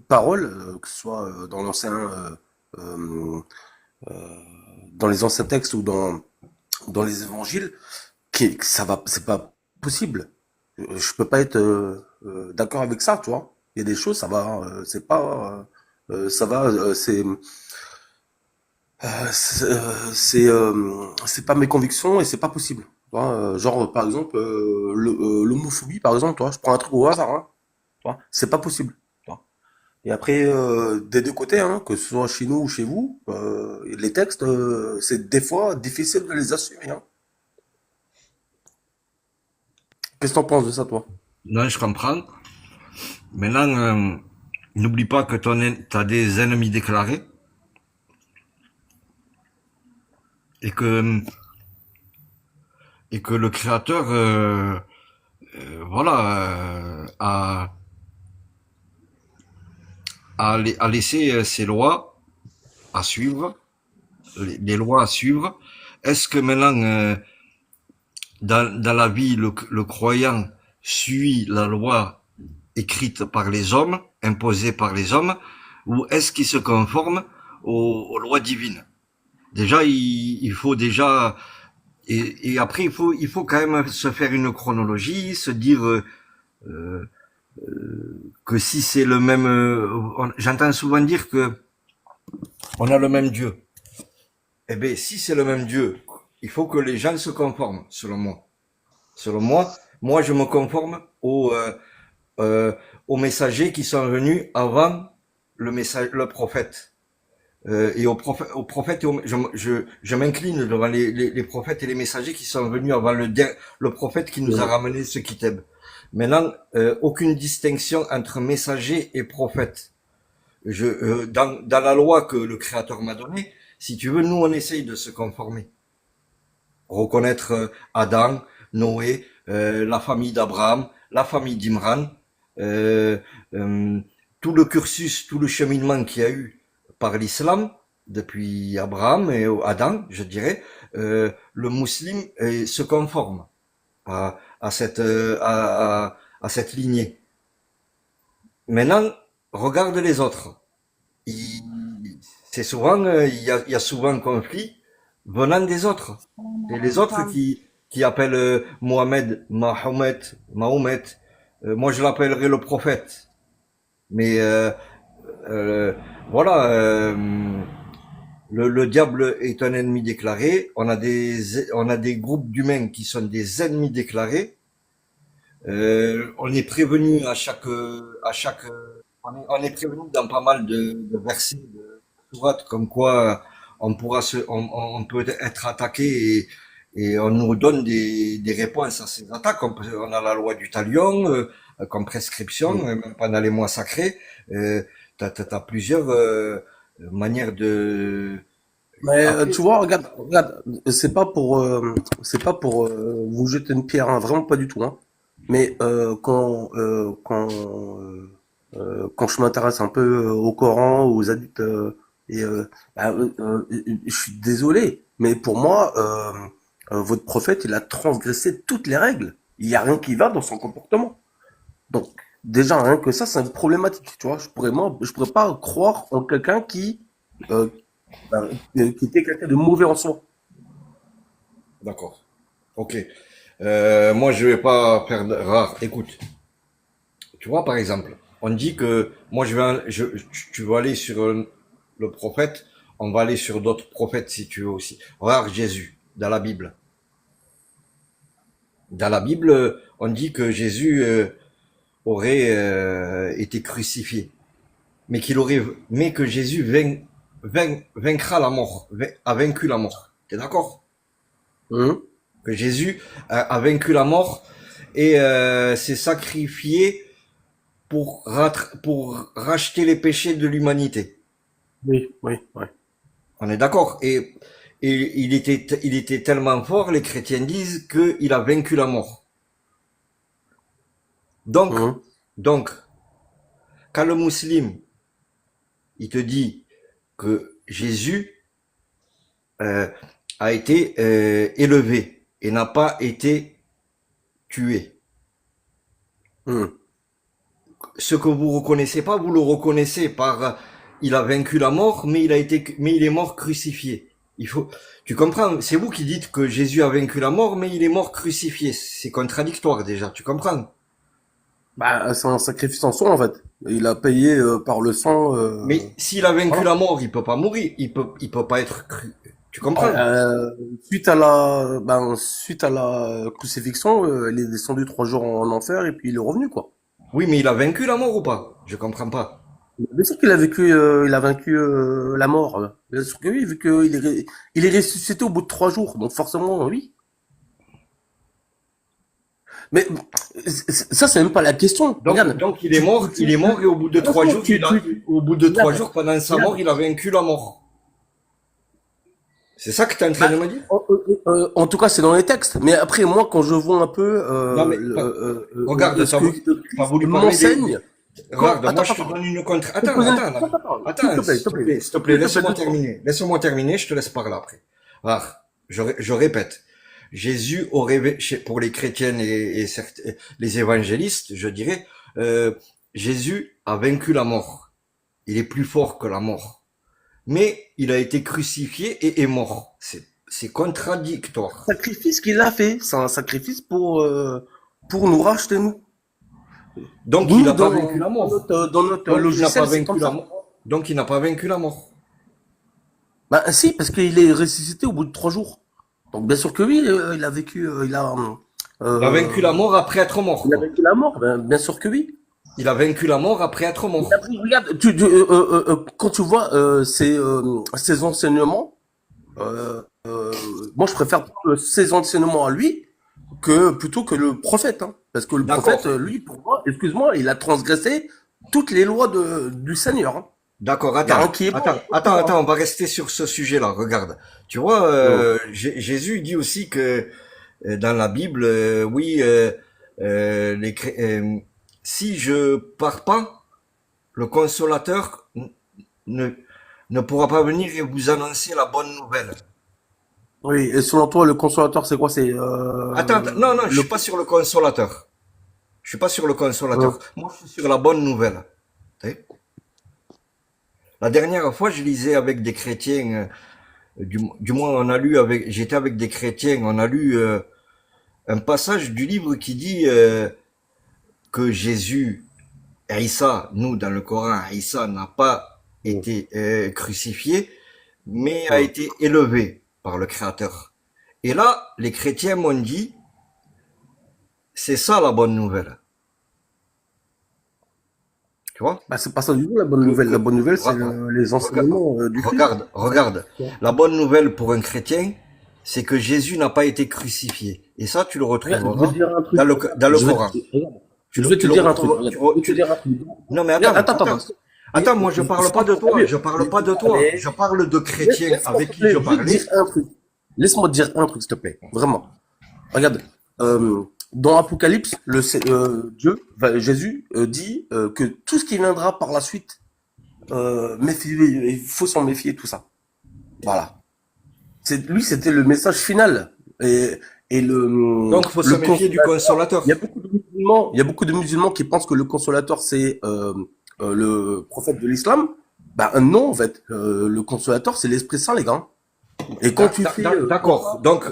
paroles, que ce soit euh, dans les anciens textes ou dans les évangiles, c'est pas possible. Je peux pas être d'accord avec ça, tu vois. Il y a des choses, ça va, c'est pas, ça va, c'est pas mes convictions et c'est pas possible. Tu vois, genre par exemple l'homophobie, par exemple, tu vois, je prends un truc au hasard, hein, tu vois, c'est pas possible. Tu vois. Et après, des deux côtés, hein, que ce soit chez nous ou chez vous, les textes, c'est des fois difficile de les assumer. Hein. Qu'est-ce que t'en penses de ça, toi? Non, je comprends. Maintenant, n'oublie pas que t'as des ennemis déclarés et que le créateur, voilà, a laissé ses lois à suivre, les lois à suivre. Est-ce que maintenant, dans la vie, le croyant suit la loi écrite par les hommes, imposée par les hommes, ou est-ce qu'il se conforme aux lois divines? Déjà, il faut déjà, et après, il faut quand même se faire une chronologie, se dire euh, que si c'est le même, j'entends souvent dire que on a le même Dieu. Eh bien, si c'est le même Dieu, il faut que les gens se conforment, selon moi. Selon moi, moi je me conforme euh, aux messagers qui sont venus avant le prophète. Et au prophète, je m'incline devant les prophètes et les messagers qui sont venus avant le prophète qui nous a ramené ce kitab. Maintenant, aucune distinction entre messager et prophète. Dans la loi que le Créateur m'a donnée, si tu veux, nous on essaye de se conformer, reconnaître Adam, Noé, la famille d'Abraham, la famille d'Imran, euh, euh, tout le cursus, tout le cheminement qu'il y a eu par l'islam depuis Abraham et Adam, je dirais, le musulman se conforme à cette lignée. Maintenant, regarde les autres. C'est souvent, il y a souvent conflit venant des autres. Et les autres qui appellent Mohamed, Mahomet, moi je l'appellerai le prophète. Mais euh, voilà, le diable est un ennemi déclaré. On a des groupes d'humains qui sont des ennemis déclarés. On est prévenu on est prévenu dans pas mal de versets de sourates comme quoi on peut être attaqué et on nous donne des réponses à ces attaques. On a la loi du talion comme prescription, même pendant les mois sacrés. T'as plusieurs manières de. Mais Après, tu vois, regarde, c'est pas pour vous jeter une pierre, hein, vraiment pas du tout, hein. Mais quand je m'intéresse un peu au Coran, aux adultes, et je suis désolé, mais pour moi, votre prophète, il a transgressé toutes les règles. Il y a rien qui va dans son comportement. Donc déjà rien que ça, c'est une problématique, tu vois. Je pourrais pas croire en quelqu'un euh, qui était quelqu'un de mauvais en soi. d'accord. Ok. Moi, je vais pas faire de rare. Écoute, tu vois, par exemple, on dit que moi, tu veux aller sur le prophète, on va aller sur d'autres prophètes si tu veux aussi. Regarde Jésus dans la Bible. Dans la Bible, on dit que Jésus aurait été crucifié, mais que Jésus vaincra la mort, a vaincu la mort. T'es d'accord? Hum, Que Jésus a vaincu la mort et s'est sacrifié pour racheter les péchés de l'humanité. oui, oui, ouais. On est d'accord. Et il était tellement fort, les chrétiens disent qu'il a vaincu la mort. Donc, Hum, donc, quand le musulman, il te dit que Jésus euh, a été élevé et n'a pas été tué. hum. Ce que vous reconnaissez pas, vous le reconnaissez par il a vaincu la mort, mais il est mort crucifié. Tu comprends? C'est vous qui dites que Jésus a vaincu la mort, mais il est mort crucifié. C'est contradictoire déjà. Tu comprends? Bah, c'est un sacrifice en soi en fait. Il a payé par le sang. Mais s'il a vaincu Voilà. la mort, il peut pas mourir. Il peut pas être Tu comprends? Suite à la crucifixion, il est descendu 3 jours en enfer et puis il est revenu quoi. Oui, mais il a vaincu la mort ou pas? Je comprends pas. Bien sûr qu'il a il a vaincu la mort. Bien sûr que oui, vu qu'il il est ressuscité au bout de 3 jours, donc forcément oui. Mais ça, c'est même pas la question. Regarde, Donc il est mort et au bout de trois jours, au bout de trois regarde, jours, pendant sa regarde. mort, il a vaincu la mort. C'est ça que tu es en train de Bah, me dire? en tout cas, c'est dans les textes. Mais après, moi, quand je vois un peu Non, mais regarde, ce que t'as Christ voulu parler m'enseigne, Regarde, moi attends, je te attends, donne une contre. je vais te Attends, poser attends, là. Attends, s'il te plaît, s'il te plaît, laisse-moi doucement. terminer. Laisse-moi terminer, je te laisse parler après. Alors, je répète. Jésus aurait, pour les chrétiens les évangélistes, je dirais, Jésus a vaincu la mort. Il est plus fort que la mort. mais il a été crucifié et est mort. C'est contradictoire. Sacrifice qu'il a fait, c'est un sacrifice pour nous racheter, nous. Donc il Nous, n'a pas vaincu la mort. dans notre Donc il n'a pas logiciel, c'est vaincu comme la ça. mort. Donc il n'a pas vaincu la mort. Bah, si, parce qu'il est ressuscité au bout de 3 jours. Donc, bien sûr que oui, il a vécu, Il a vaincu la mort après être mort, il a quoi. vécu la mort, bien sûr que oui. Il a vaincu la mort après être mort. Regarde, quand tu vois ses enseignements, moi je préfère prendre ses enseignements à lui plutôt que le prophète, hein. Parce que le D'accord. prophète, lui, pour moi, excuse-moi, il a transgressé toutes les lois du Seigneur, hein. D'accord, Il y a un attends, qui est bon, attends, on va rester sur ce sujet-là. Regarde, tu vois, Jésus dit aussi que dans la Bible, oui, si je pars pas, le Consolateur ne ne pourra pas venir et vous annoncer la bonne nouvelle. Oui, et selon toi, le consolateur, c'est quoi? C'est Attends, non, je suis pas sur le Consolateur. Je suis pas sur le Consolateur. Moi, je suis sur la bonne nouvelle. T'as vu. La dernière fois, je lisais avec des chrétiens, du moins on a lu j'étais avec des chrétiens, on a lu un passage du livre qui dit que Jésus, Issa, nous dans le Coran, Issa n'a pas été crucifié, mais a été élevé par le Créateur. Et là, les chrétiens m'ont dit, c'est ça la bonne nouvelle. Tu vois? Bah, c'est pas ça du tout la bonne nouvelle. La bonne nouvelle, c'est les enseignements du Christ. Regarde. La bonne nouvelle pour un chrétien, c'est que Jésus n'a pas été crucifié. Et ça, tu le retrouveras dans le Coran. Je vais te dire un truc. Non, mais attends, moi, je parle pas de toi. Je parle pas de toi. Je parle de chrétiens avec qui je parlais. Laisse-moi te dire un truc, s'il te plaît. Vraiment. Regarde. Dans Apocalypse, Jésus dit que tout ce qui viendra par la suite, il faut s'en méfier, tout ça. Voilà. C'était le message final. Donc, faut se méfier du consolateur. Il y a beaucoup de musulmans qui pensent que le consolateur, c'est le prophète de l'islam. Bah non, en fait. Le consolateur, c'est l'Esprit Saint, les gars. Et quand tu fais... D'accord. Donc,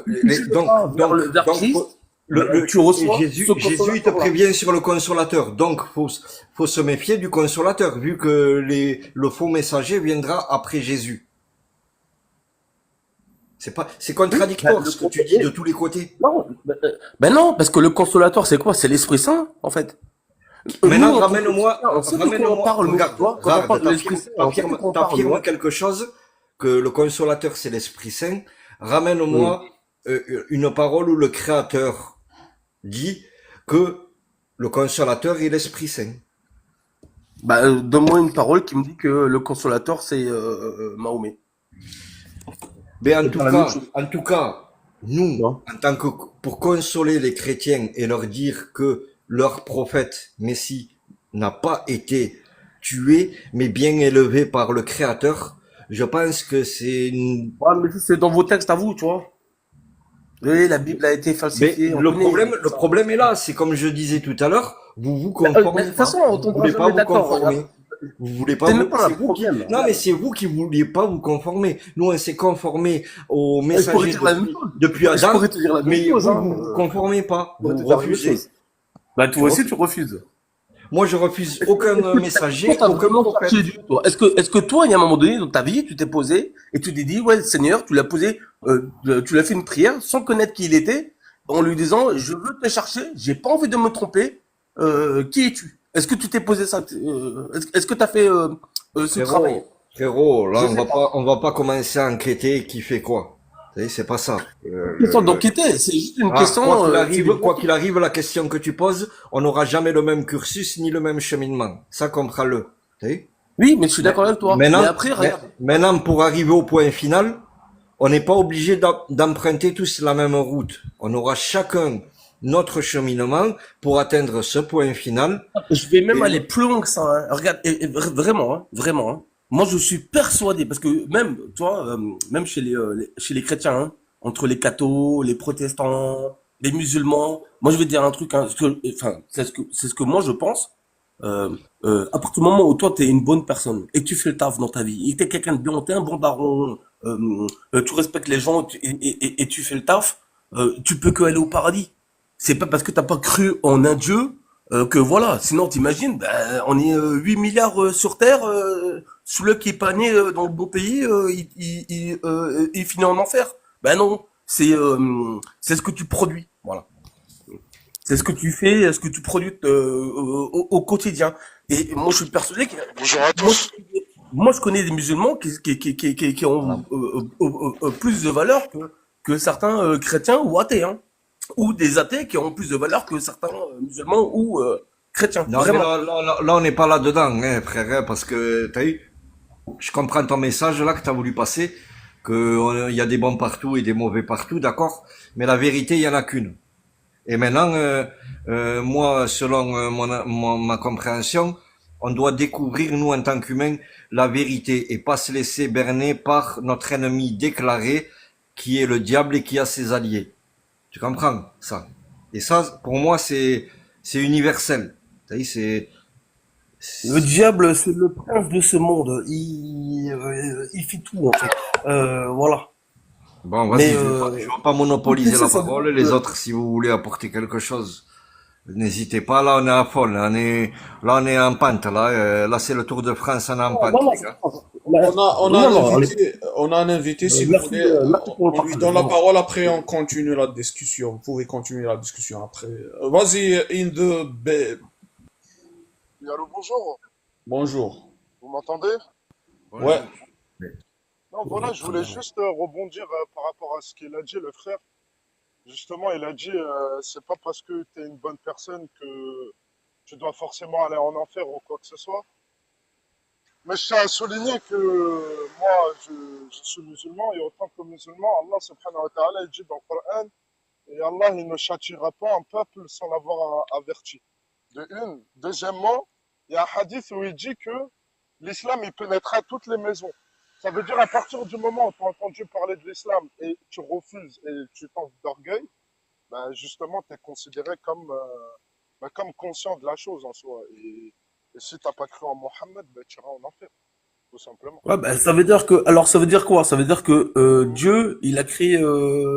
tu reçois Jésus il te prévient sur le consolateur. Donc, faut se méfier du consolateur, vu que le faux messager viendra après Jésus. C'est contradictoire ce que tu dis de tous les côtés. Non, non, parce que le consolateur, c'est quoi? C'est l'Esprit Saint, en fait. Maintenant, ramène-moi, t'affirmes quelque chose, que le consolateur, c'est l'Esprit Saint. Ramène-moi une parole où le Créateur dit que le consolateur est l'Esprit Saint. Bah, donne-moi une parole qui me dit que le consolateur, c'est Mahomet. Ben, en tout cas, nous, en tant que, pour consoler les chrétiens et leur dire que leur prophète, Messie, n'a pas été tué, mais bien élevé par le Créateur, je pense que c'est Ouais, mais c'est dans vos textes à vous, tu vois. Oui, la Bible a été falsifiée. Le problème est là, c'est comme je disais tout à l'heure, vous conformez. De toute façon, vous voulez pas vous conformer. Vous voulez pas Non, mais c'est vous qui vouliez pas vous conformer. Nous, on s'est conformé aux messagers depuis Adam, mais vous vous conformez pas. Vous refusez. Bah, toi aussi, tu refuses. Moi, je refuse aucun messager, aucun prophète. Est-ce que toi, il y a un moment donné dans ta vie, tu t'es posé et tu t'es dit, ouais, Seigneur, tu l'as posé, tu l'as fait une prière sans connaître qui il était, en lui disant, je veux te chercher, j'ai pas envie de me tromper, qui es-tu? Est-ce que tu t'es posé ça? Est-ce que tu as fait ce travail? Frérot, là, on va pas commencer à enquêter qui fait quoi. C'est pas ça. Question d'enquêter, c'est juste une question. Quoi qu'il arrive, la question que tu poses, on n'aura jamais le même cursus ni le même cheminement. Ça, comprends-le. Oui, mais je suis d'accord avec toi. Maintenant, mais après, regarde. Maintenant, pour arriver au point final, on n'est pas obligé d'emprunter tous la même route. On aura chacun notre cheminement pour atteindre ce point final. Je vais même aller plus loin que ça. Hein. Regarde, vraiment. Hein. Moi, je suis persuadé, parce que même, tu vois, même chez les chrétiens, hein, entre les cathos, les protestants, les musulmans, moi, je vais te dire un truc, hein, c'est ce que moi, je pense. À partir du moment où toi, t'es une bonne personne et que tu fais le taf dans ta vie, et que t'es quelqu'un de bien, t'es un bon daron, tu respectes les gens et tu fais le taf, tu peux que aller au paradis. C'est pas parce que t'as pas cru en un Dieu que voilà. Sinon, t'imagines, ben, on est 8 milliards sur Terre. Celui qui est pas né dans le bon pays, il finit en enfer. Ben non, c'est ce que tu produis. Voilà. C'est ce que tu fais, ce que tu produis au quotidien. Et moi, je suis persuadé que Bonjour à moi, tous. moi, je connais des musulmans qui Voilà. ont plus de valeur que certains chrétiens ou athées, hein. Ou des athées qui ont plus de valeur que certains musulmans ou chrétiens. Non, mais Vraiment. là, on n'est pas là-dedans, hein, frère, hein, parce que, t'as eu, je comprends ton message là que tu as voulu passer, que il y a des bons partout et des mauvais partout, d'accord, mais la vérité, il y en a qu'une. Et maintenant, moi, selon ma compréhension, on doit découvrir, nous, en tant qu'humains, la vérité et pas se laisser berner par notre ennemi déclaré, qui est le diable et qui a ses alliés. Tu comprends ça? Et ça, pour moi, c'est universel. T'as dit, Le diable, c'est le prince de ce monde. Il fait tout, en fait. Voilà. bon, Mais vas-y, je vais pas monopoliser ça, la ça veut parole. dire Les que... autres, si vous voulez apporter quelque chose, n'hésitez pas. Là, on est à fond. Là, on est en pente. Là, c'est le Tour de France. On est en Non, pente, non, les gars. non, non, On a un invité, si vous merci, voulez, merci pour le on lui partage, donne la vraiment. parole, après on continue la discussion. Vous pouvez continuer la discussion après. Vas-y, Inde B. Oui, allô, bonjour. Bonjour. Vous m'entendez? Ouais. Bonjour. Non, voilà, je voulais juste rebondir par rapport à ce qu'il a dit, le frère. Justement, il a dit, c'est pas parce que tu es une bonne personne que tu dois forcément aller en enfer ou quoi que ce soit. Mais je tiens à souligner que moi, je suis musulman et en tant que musulman, Allah subhanahu wa ta'ala, il dit dans le Coran, et Allah, il ne châtiera pas un peuple sans l'avoir averti. De une. Deuxièmement, il y a un hadith où il dit que l'islam, il pénétrera toutes les maisons. Ça veut dire à partir du moment où tu as entendu parler de l'islam et tu refuses et tu tentes d'orgueil, ben justement, tu es considéré comme, comme conscient de la chose en soi. Et si tu n'as pas cru en Mohammed, ben, tu iras en enfer, tout simplement. Ouais, bah, ça veut dire que, alors ça veut dire quoi? Ça veut dire que Dieu, il a créé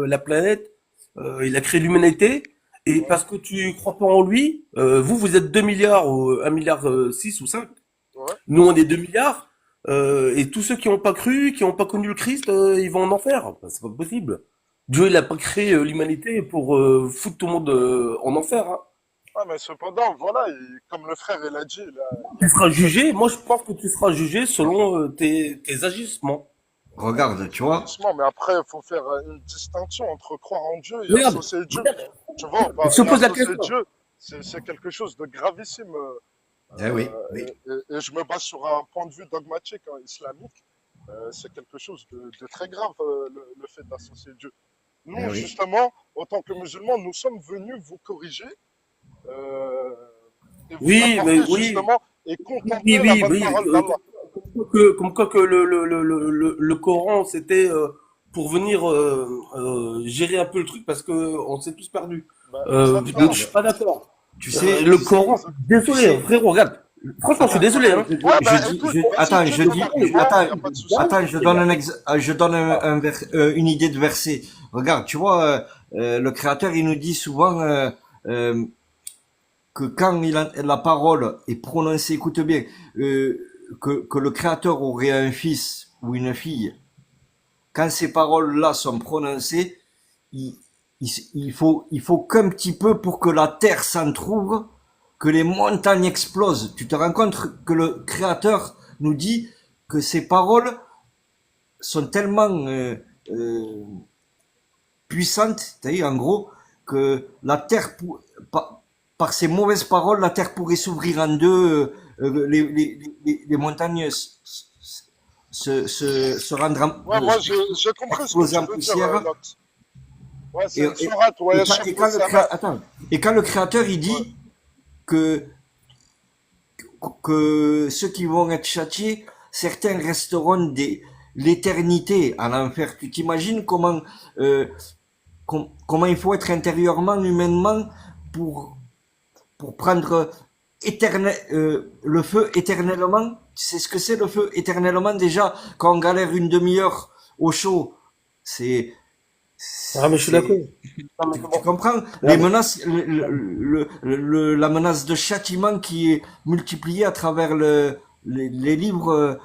la planète, il a créé l'humanité, et Ouais, parce que tu crois pas en lui, vous êtes 2 milliards, ou 1 milliard 6 ou 5. ouais. Nous, on est 2 milliards, et tous ceux qui n'ont pas cru, qui n'ont pas connu le Christ, ils vont en enfer. Bah, c'est pas possible. Dieu, il a pas créé l'humanité pour foutre tout le monde en enfer, hein. Ah, mais cependant, voilà, comme le frère, il a dit, il a Tu seras bien jugé, précisé. moi je pense que tu seras jugé selon tes agissements. Regarde, tu vois. Effectivement, mais après, il faut faire une distinction entre croire en Dieu et Regarde, associer Dieu. regarde, Tu vois, je te et pose la associer question. Dieu, c'est quelque chose de gravissime. Eh oui, oui. Et je me base sur un point de vue dogmatique, hein, islamique. C'est quelque chose de très grave, le fait d'associer Dieu. Eh Nous, oui. justement, en tant que musulmans, nous sommes venus vous corriger euh, et vous Oui, mais apporter oui, justement et oui, contempler la oui, bonne oui. parole d'Allah. Comme quoi que le Coran, c'était pour venir gérer un peu le truc parce que on s'est tous perdus. Ben, Donc je exactement. suis Regarde, pas d'accord. tu sais, Le Coran, tu désolé, hein, sais. frérot, regarde. Franchement, je suis Attends, désolé, hein. Ouais, je ben dis, écoute, vas-y, attends, dis je ton dis, argument, il n'y a pas de souci. attends, je donne je donne Regarde, tu vois, le créateur, il nous dit souvent euh, que quand la parole est prononcée, écoute bien, que le créateur aurait un fils ou une fille, quand ces paroles-là sont prononcées, il, il faut qu'un petit peu pour que la terre s'entrouvre, que les montagnes explosent. Tu te rends compte que le créateur nous dit que ces paroles sont tellement puissante, c'est-à-dire en gros que la terre, par ces mauvaises paroles, la terre pourrait s'ouvrir en deux, les montagnes se rendre Ouais, moi j'ai compris ce que exploser tu en veux dire, poussière. Lot. Ouais, c'est Et, une sourate, ouais, sur attends, et quand le créateur il Ouais. dit que ceux qui vont être châtiés, certains resteront l'éternité en enfer. Tu t'imagines euh, comment il faut être intérieurement, humainement, pour, pour prendre le feu éternellement. Tu sais ce que c'est le feu éternellement déjà quand on galère une demi-heure au chaud, c'est Ah, mais je suis d'accord. Ah, mais tu comment? comprends Ah, les mais- menaces, la menace de châtiment qui est multipliée à travers les livres,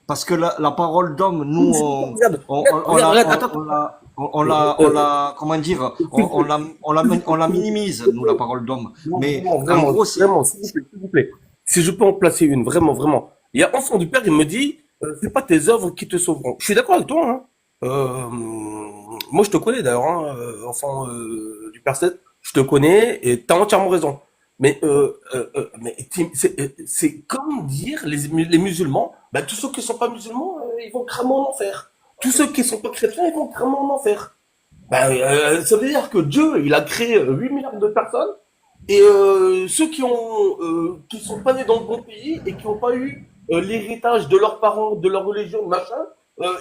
parce que la parole d'homme, nous, Oui, c'est ça, regarde, regarde, attends, on l'a, comment dire, on la minimise, nous, la parole d'homme. non, Mais vraiment, en vraiment, gros, c'est, vraiment, s'il vous plaît. Si je peux en placer une, vraiment, vraiment. Il y a enfant du Père, il me dit, c'est pas tes œuvres qui te sauveront. Je suis d'accord avec toi, hein. Moi, je te connais d'ailleurs, hein, enfant du Père 7, je te connais et t'as entièrement raison. Mais c'est comme dire les musulmans, bah, tous ceux qui sont pas musulmans, ils vont cramer en enfer. Tous ceux qui sont pas chrétiens, ils vont cramer en enfer. Ben, ça veut dire que Dieu, il a créé 8 milliards de personnes et ceux qui sont pas nés dans le bon pays et qui n'ont pas eu l'héritage de leurs parents, de leur religion, machin,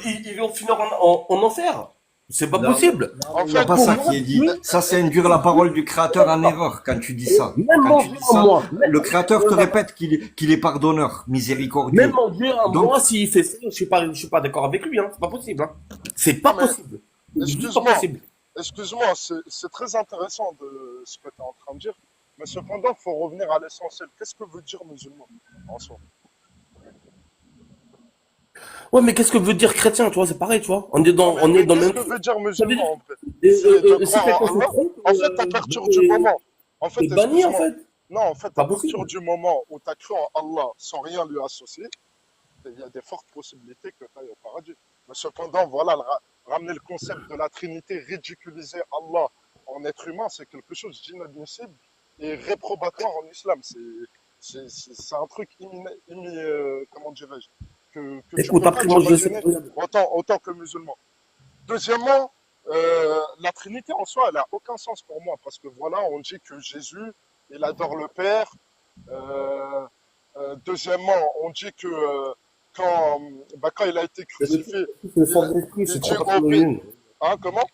ils vont finir en enfer. C'est pas non, possible. En il n'y a fait, pas Pour ça moi, qui est dit. Dieu, Ça, c'est induire la parole du Créateur en erreur quand tu dis ça. même Quand mon tu Dieu dis à ça, moi, le Créateur te même répète qu'il est pardonneur, même miséricordieux. mon Dieu à Donc, moi, s'il fait ça, je suis pas d'accord avec lui, hein. C'est pas possible, hein. C'est non pas mais possible. C'est juste pas excuse-moi, possible. excuse-moi, c'est très intéressant de ce que tu es en train de dire, mais cependant, il faut revenir à l'essentiel. Qu'est-ce que veut dire musulman en soi? Ouais, mais qu'est-ce que veut dire chrétien, tu vois, c'est pareil, tu vois. Non On est mais dans le qu'est-ce même que truc. veut dire Ça veut dire, musulman en fait? C'est de si croire quelqu'un en se Allah? trompe, En fait, à partir du moment, en fait, t'es banni, en excuse-moi, fait. non, en fait, à Pas partir possible. du moment où tu as cru en Allah sans rien lui associer, il y a des fortes possibilités que tu ailles au paradis. Mais cependant, voilà, ramener le concept de la Trinité, ridiculiser Allah en être humain, c'est quelque chose d'inadmissible et réprobatoire en islam. C'est un truc comment dirais-je, que tu Écoute, peux pas après, moi, je sais t'imaginer pas. Regarde. autant que musulman. Deuxièmement, la Trinité en soi, elle n'a aucun sens pour moi parce que voilà, on dit que Jésus, il adore le Père. Euh, Deuxièmement, on dit que quand il a été crucifié, C'est le il, Saint-Esprit, il c'est dit trois au personnes en Père, une. hein, comment?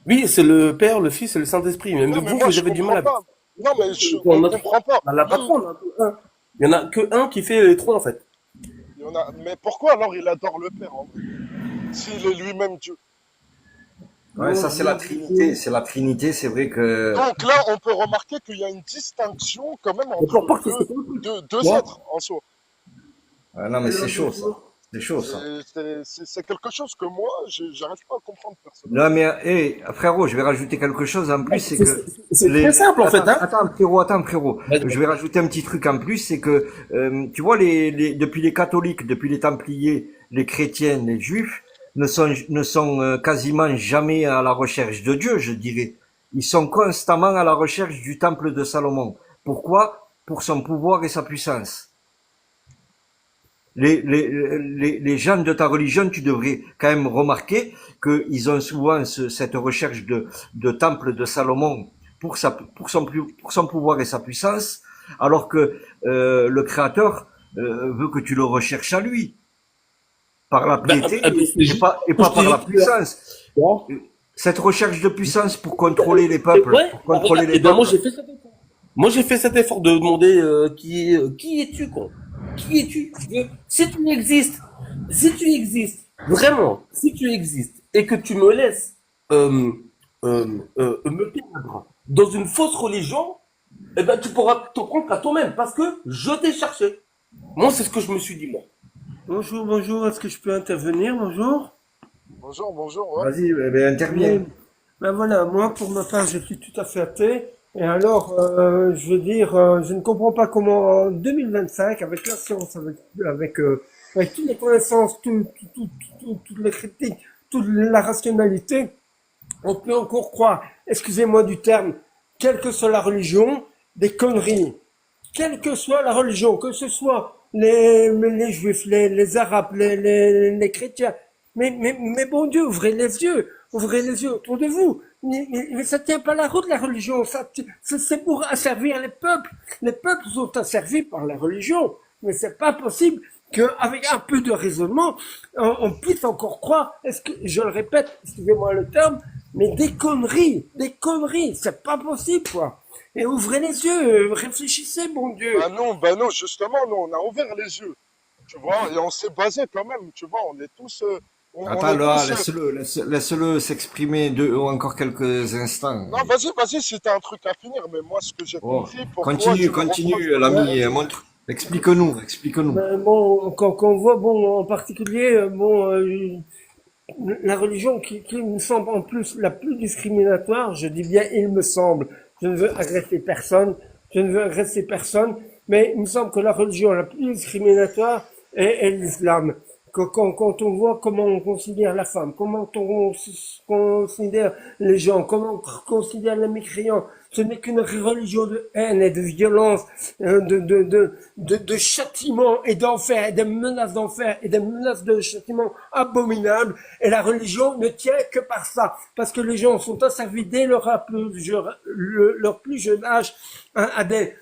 Oui, c'est le Père, le Fils et le Saint-Esprit. Même Ouais, mais vous, moi vous je avez du mal comprends avec pas. ça. Non, mais on On a comprend trois. pas. On a pas Même, trois, on a que un. Il y en a que un qui fait les trois, en fait. mais pourquoi alors il adore le Père en vrai? S'il est lui-même Dieu. ouais, ça, c'est la Mon Trinité. Dieu. C'est la Trinité, c'est vrai que, Donc là, on peut remarquer qu'il y a une distinction quand même Mais pour entre pas que c'est pas le truc. Tu deux vois? êtres en soi. ah non, mais c'est chaud, ça. C'est chaud, ça. C'est quelque chose que moi, j'arrive pas à comprendre Non, personnellement. mais, frérot, je vais rajouter quelque chose en plus, c'est que C'est très simple, en fait, hein. attends, frérot. Vas-y. Je vais rajouter un petit truc en plus, c'est que, tu vois, depuis les catholiques, depuis les templiers, les chrétiens, les juifs, ne sont quasiment jamais à la recherche de Dieu, je dirais. Ils sont constamment à la recherche du temple de Salomon. Pourquoi? Pour son pouvoir et sa puissance. Les gens de ta religion, tu devrais quand même remarquer qu'ils ont souvent cette recherche de temple de Salomon pour son pouvoir et sa puissance, alors que le Créateur veut que tu le recherches à lui, par la piété et pas par la puissance. Bon. Cette recherche de puissance pour contrôler les peuples, Ouais, pour bah, contrôler regarde, les et ben moi peuples. j'ai fait cet effort. Moi j'ai fait cet effort de demander qui es-tu quoi? Qui es-tu? Si tu existes, si tu existes, vraiment, si tu existes et que tu me laisses me perdre dans une fausse religion, eh ben tu pourras t'en prendre à toi-même parce que je t'ai cherché. Moi c'est ce que je me suis dit moi. Bonjour, bonjour, est-ce que je peux intervenir? Bonjour. Bonjour, bonjour, ouais. Vas-y, ben, interviens. Oui. Ben voilà, moi pour ma part, je suis tout à fait athée. Et alors, je veux dire, je ne comprends pas comment en 2025, avec la science, avec toutes les connaissances, toutes les critiques, toute la rationalité, on peut encore croire, excusez-moi du terme, quelle que soit la religion, des conneries. Quelle que soit la religion, que ce soit les juifs, les arabes, les chrétiens. Mais bon Dieu, ouvrez les yeux autour de vous. Mais ça tient pas la route, la religion. C'est pour asservir les peuples. Les peuples sont asservis par la religion. Mais c'est pas possible qu'avec un peu de raisonnement, on puisse encore croire, je le répète, excusez-moi le terme, mais des conneries, c'est pas possible, quoi. Et ouvrez les yeux, réfléchissez, bon Dieu. Bah non, justement, nous, on a ouvert les yeux, tu vois, et on s'est basé quand même, tu vois, on est tous, on Attends, est là, tous, laisse-le s'exprimer encore quelques instants. non, vas-y, si t'as un truc à finir, mais moi, ce que j'ai Oh, compris, pourquoi tu me reproches continue, de l'ami, réagir. montre. Explique-nous. Ben, bon, quand on voit, bon, en particulier, la religion qui me semble en plus la plus discriminatoire, je dis bien il me semble, je ne veux agresser personne, mais il me semble que la religion la plus discriminatoire est l'islam. Quand on voit comment on considère la femme, comment on considère les gens, comment on considère les mécréants, ce n'est qu'une religion de haine et de violence, de châtiment et d'enfer, et des menaces d'enfer et des menaces de châtiment abominables. Et la religion ne tient que par ça, parce que les gens sont asservis dès leur plus jeune âge à des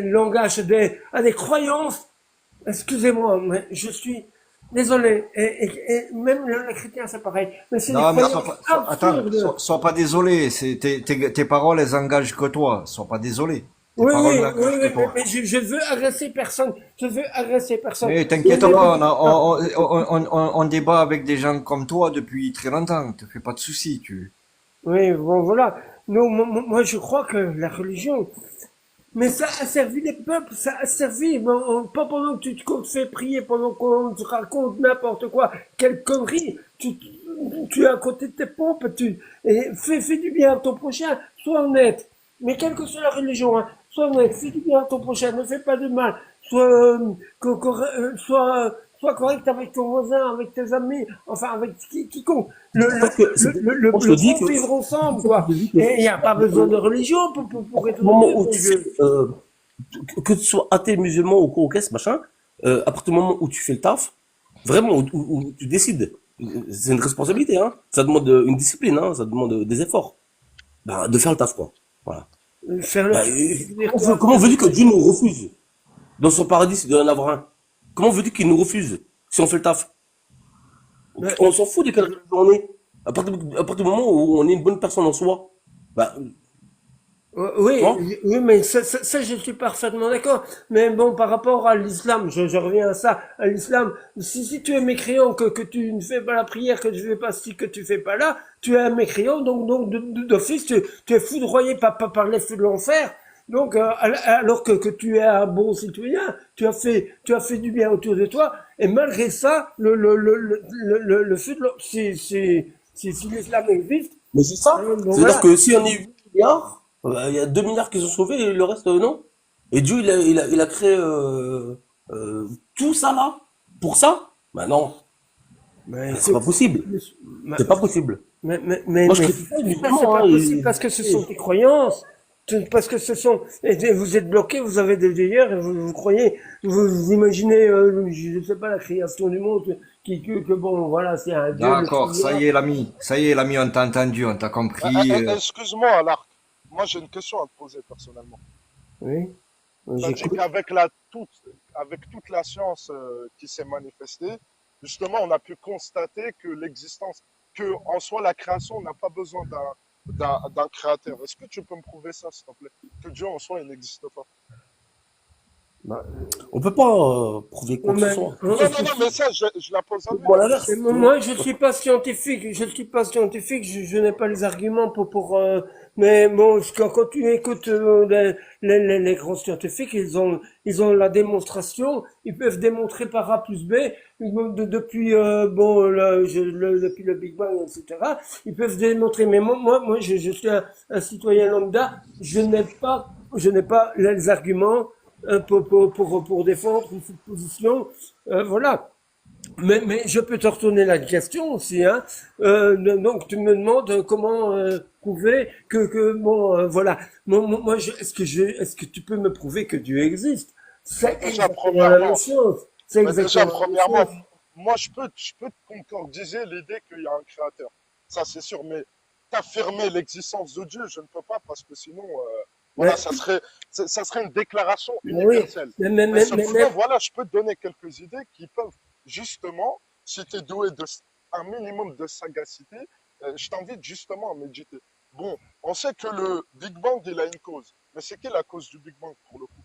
langages, à des croyances. Excusez-moi, mais je suis désolé. Et même les chrétiens, c'est pareil. Mais c'est des Non, mais croyances absurdes. sois pas désolé. Tes paroles, elles engagent que toi. Sois pas désolé. Tes Oui, paroles oui, oui, n'engagent que oui, toi. mais je veux agresser personne. Je veux agresser personne. Mais t'inquiète pas, on débat avec des gens comme toi depuis très longtemps. Te fais pas de soucis, Oui, bon, voilà. Non, moi, je crois que la religion, mais ça a servi les peuples, ça a servi, pas pendant que tu te fais prier, pendant qu'on te raconte n'importe quoi, quelle connerie, tu es à côté de tes pompes, et fais du bien à ton prochain, sois honnête. Mais quelle que soit la religion, hein, sois honnête, fais du bien à ton prochain, ne fais pas de mal, sois correct avec ton voisin, avec tes amis, enfin avec quiconque. Le Moi, je te dis bon que, vivre ensemble, moi, quoi. je te dis que, Et il n'y a pas besoin de religion pour à être partir du moment heureux, où mon tu Dieu. fais, que tu sois athée, musulman ou quoi, ce machin, à partir du moment où tu fais le taf, vraiment, où tu décides, c'est une responsabilité, hein. Ça demande une discipline, hein. Ça demande des efforts. Bah, de faire le taf, quoi. Voilà. Faire le, Bah, dire comment, quoi, comment faire veux-tu que Dieu nous refuse? Dans son paradis, il doit y en avoir un. Comment veux-tu qu'il nous refuse si on fait le taf? le- On s'en fout de quelle religion on est. À partir du moment où on est une bonne personne en soi, bah, tu Oui, vois? oui, mais ça, je suis parfaitement d'accord. Mais bon, par rapport à l'islam, je reviens à ça, à l'islam. Si tu es mécréant, que tu ne fais pas la prière, que tu fais pas ci, que tu fais pas là, tu es un mécréant, donc d'office, tu es foudroyé par les feux de l'enfer. Donc, alors que tu es un bon citoyen, tu as fait du bien autour de toi, et malgré ça, le feu de l'enfer, si l'islam existe, Mais c'est ça. bon C'est-à-dire voilà. que si on est 8 milliards, il y a 2 milliards qui sont sauvés et le reste, non. Et Dieu, il a créé tout ça là pour ça? Bah non, Mais c'est pas écoute, possible. mais, C'est pas possible. mais Moi, je critique pas les c'est musulmans, pas hein. possible parce que ce sont des croyances. Parce que ce sont, et vous êtes bloqué, vous avez des délires, et vous croyez, vous imaginez, je sais pas, la création du monde, que bon, voilà, c'est un Dieu, le D'accord, Seigneur. ça y est, l'ami, on t'a entendu, on t'a compris. Excuse-moi, Lark. Moi, j'ai une question à te poser personnellement. Oui, T'as dit j'écoute. avec toute la science qui s'est manifestée, justement, on a pu constater que que en soi, la création n'a pas besoin d'un créateur. Est-ce que tu peux me prouver ça, s'il te plaît? Que Dieu en soi, il n'existe pas. Bah, On peut pas prouver quoi que ce mais, soit. Non, non, non, mais ça, je la pose à lui, Moi, la l'inverse, question. mais tu moi, vois. je n'ai pas les arguments mais bon, quand tu écoutes les grands scientifiques, ils ont la démonstration, ils peuvent démontrer par A plus B, depuis, depuis le Big Bang, etc., ils peuvent démontrer, mais moi, je suis un citoyen lambda, je n'ai pas les arguments, pour défendre une position, voilà. Mais je peux te retourner la question aussi, hein. Donc tu me demandes comment prouver que voilà. Est-ce que tu peux me prouver que Dieu existe? Bah, C'est déjà, exactement la même premièrement, chose. C'est bah, déjà, exactement la même premièrement, chose. moi, je peux te concordiser l'idée qu'il y a un créateur. Ça, c'est sûr, mais t'affirmer l'existence de Dieu, je ne peux pas parce que sinon, voilà, Mais, ça serait une déclaration oui, universelle. mais, Mais cependant, mais, voilà, je peux te donner quelques idées qui peuvent justement, si tu es doué de un minimum de sagacité, Je t'invite justement à méditer. Bon, on sait que le Big Bang, il a une cause. Mais c'est quelle la cause du Big Bang pour le coup?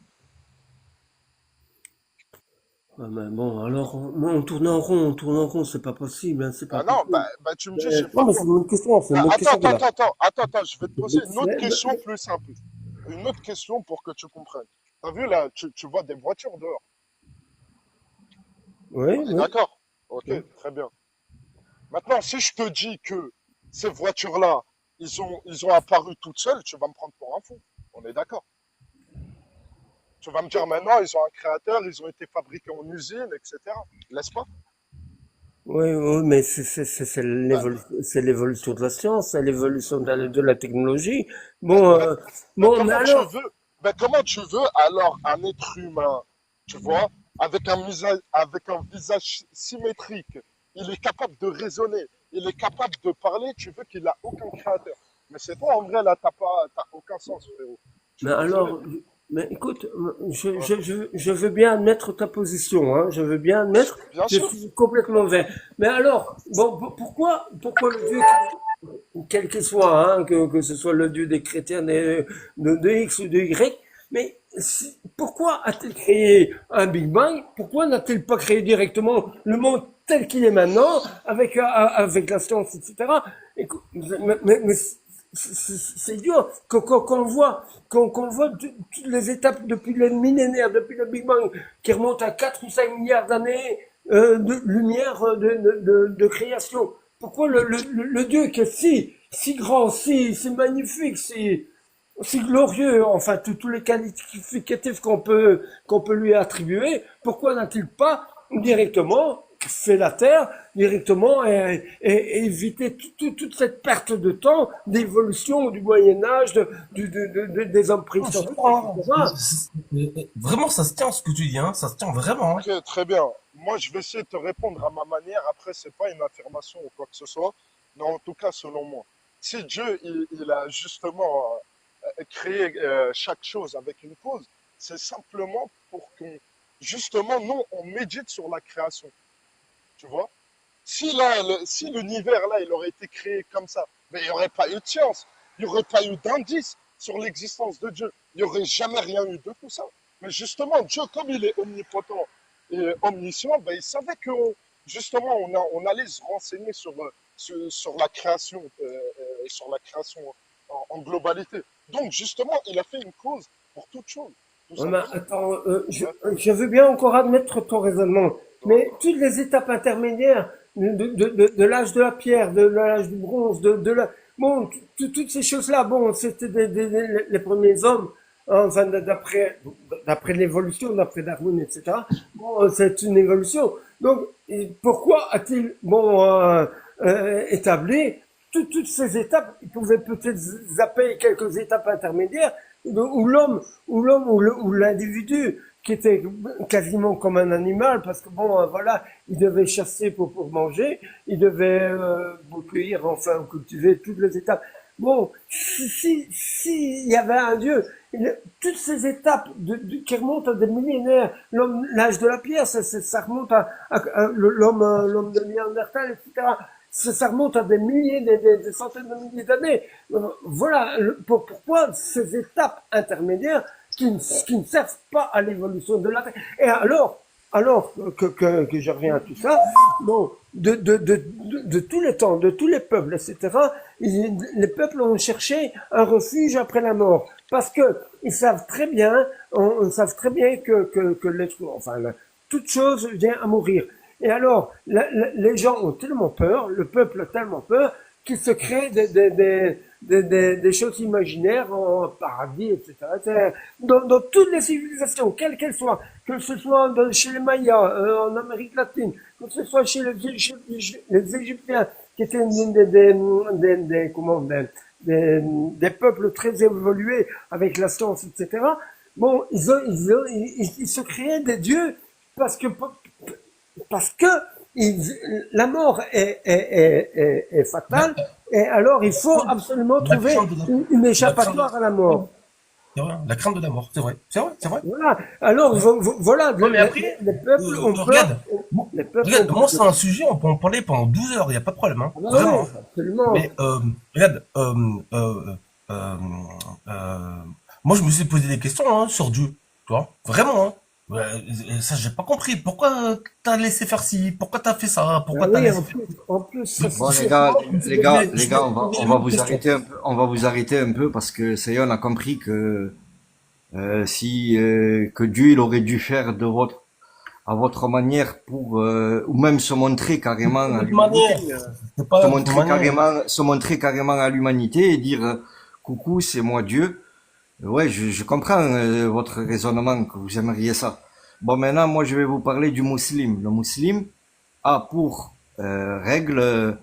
Ouais, mais bon, alors, on tourne en rond, c'est pas possible, hein, c'est pas Ah non, possible. tu me dis, je sais Non, pas mais quoi. c'est une bonne question, c'est une bonne question qu'il a. Attends, je vais te poser une autre question plus simple. Une autre question pour que tu comprennes. T'as vu là, tu vois des voitures dehors. Oui, On est oui. d'accord? Ok, Oui. très bien. Maintenant, si je te dis que ces voitures-là, ils ont apparu toutes seules, tu vas me prendre pour un fou. On est d'accord? Tu vas me dire maintenant, ils ont un créateur, ils ont été fabriqués en usine, etc. N'est-ce pas? Oui, oui, mais Bah, c'est l'évolution de la science, c'est l'évolution de la technologie. bah, Bon, bah, bah, bon, mais alors, comment tu veux alors un être humain, tu vois, avec un visage symétrique, il est capable de raisonner, il est capable de parler, tu veux qu'il a aucun créateur. Mais c'est toi, en vrai, là, t'as aucun sens, frérot. Je mais suis désolé. alors, mais écoute, Ouais. je veux bien admettre ta position, hein, je veux bien admettre, Bien je sûr. suis complètement vert. Mais alors, bon, pourquoi le Dieu, quel qu'il soit, hein, que ce soit le Dieu des chrétiens, de X ou de Y, mais pourquoi a-t-il créé un Big Bang? Pourquoi n'a-t-il pas créé directement le monde tel qu'il est maintenant, avec la science, etc. Écoute, mais c'est dur qu'on voit toutes les étapes depuis les millénaires, depuis le Big Bang, qui remontent à 4 ou 5 milliards d'années de lumière de création. Pourquoi le Dieu qui est si grand, si magnifique, si glorieux, enfin tous les qualificatifs qu'on peut lui attribuer, pourquoi n'a-t-il pas directement fait la Terre directement et évité toute cette perte de temps d'évolution du Moyen Âge, des hommes Non, je suis préhistoriques, d'accord, hein. etc. Vraiment, ça se tient ce que tu dis, hein. Ça se tient vraiment, hein. Ok, très bien. Moi, je vais essayer de te répondre à ma manière. Après, c'est pas une affirmation ou quoi que ce soit, mais en tout cas, selon moi. Si Dieu, il a justement créé chaque chose avec une cause, c'est simplement pour que, justement, nous, on médite sur la création. Tu vois? Si l'univers, là, il aurait été créé comme ça, mais il n'y aurait pas eu de science, il n'y aurait pas eu d'indice sur l'existence de Dieu. Il n'y aurait jamais rien eu de tout ça. Mais justement, Dieu, comme il est omnipotent et omniscient, ben, il savait que, justement, on allait se renseigner sur la création, en globalité. Donc, justement, il a fait une cause pour toute chose, tout Ouais, mais simplement. attends, Ouais, je veux bien encore admettre ton raisonnement, ouais. mais toutes les étapes intermédiaires de l'âge de la pierre, de l'âge du bronze, bon, toutes ces choses-là, bon, c'était les premiers hommes, hein, enfin, d'après l'évolution, d'après Darwin, etc. Bon, c'est une évolution. Donc, et pourquoi a-t-il, bon, établi toutes ces étapes? Il pouvait peut-être zapper quelques étapes intermédiaires où l'individu qui était quasiment comme un animal parce que bon voilà il devait chasser pour manger, il devait cueillir, enfin cultiver toutes les étapes. Bon, si il y avait un Dieu, toutes ces étapes qui remontent à des millénaires, l'âge de la pierre, ça remonte l'homme de Néandertal, etc. Ça remonte à des milliers, des centaines de milliers d'années. Voilà pourquoi ces étapes intermédiaires qui ne servent pas à l'évolution de la Terre. Et alors que je reviens à tout ça, bon, de tous les temps, de tous les peuples, etc., les peuples ont cherché un refuge après la mort. Parce que ils savent très bien, que l'être, enfin, toute chose vient à mourir. Et alors, les gens ont tellement peur, le peuple a tellement peur, qu'ils se créent des choses imaginaires en paradis, etc. Dans toutes les civilisations, quelles qu'elles soient, que ce soit chez les Mayas, en Amérique latine, que ce soit chez les Égyptiens, qui étaient des peuples très évolués avec la science, etc. Bon, ils se créaient des dieux parce que parce que la mort est fatale et alors il faut absolument trouver une échappatoire à la mort. C'est vrai, la crainte de la mort, c'est vrai, c'est vrai, c'est vrai. Voilà. Alors, voilà, Non, mais après, les peuples ont peur. regarde, Les peuples regarde, ont moi, peur. c'est un sujet, on peut en parler pendant 12 heures, il n'y a pas de problème, hein, Ah bah vraiment. ouais, absolument. Mais regarde, euh, euh, moi je me suis posé des questions hein, sur Dieu, tu vois, vraiment. Hein. Ça j'ai pas compris. Pourquoi t'as laissé faire ci? Pourquoi t'as fait ça? Ah Pourquoi t'as oui, laissé faire? en plus, ça c'est Bon, sûr. les gars, on va vous arrêter un peu, on va vous arrêter un peu parce que ça y est, on a compris que si que Dieu il aurait dû faire de votre à votre manière pour ou même se montrer carrément à De manière, l'humanité, c'est pas de manière. se montrer carrément à l'humanité et dire coucou, c'est moi Dieu. Ouais, je comprends votre raisonnement que vous aimeriez ça. Bon, maintenant, moi, je vais vous parler du musulman. Le musulman a pour règle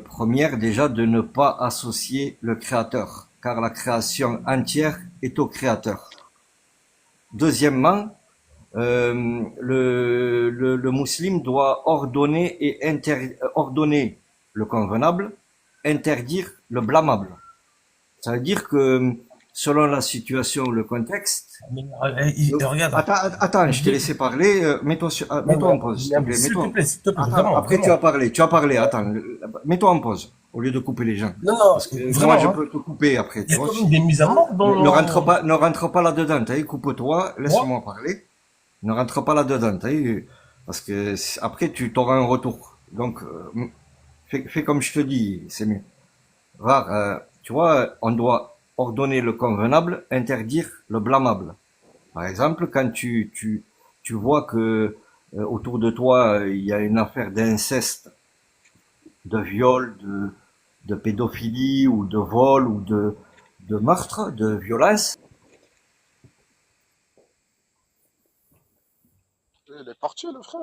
première déjà de ne pas associer le créateur, car la création entière est au créateur. Deuxièmement, le musulman doit ordonner et ordonner le convenable, interdire le blâmable. Ça veut dire que selon la situation, le contexte. Regarde. Attends, je t'ai laissé parler. Mets-toi en pause, s'il te plaît. S'il te plaît, s'il te plaît, Attends, vraiment, après vraiment. tu as parlé. Attends, mets-toi en pause au lieu de couper les gens. Non, non, Parce que moi, vraiment. je Hein. peux te couper après. Il y Tu a vois, quand même des mises à mort dans ne rentre pas là-dedans. T'as vu, coupe-toi, moi. laisse-moi parler. Ne rentre pas là-dedans. T'as vu, parce que après tu t'auras un retour. Donc, fais comme je te dis, c'est mieux. Rare, tu vois, on doit ordonner le convenable, interdire le blâmable. Par exemple, quand tu vois que autour de toi, il y a une affaire d'inceste, de viol, de pédophilie ou de vol ou de meurtre, de violence. Il est parti, le frère.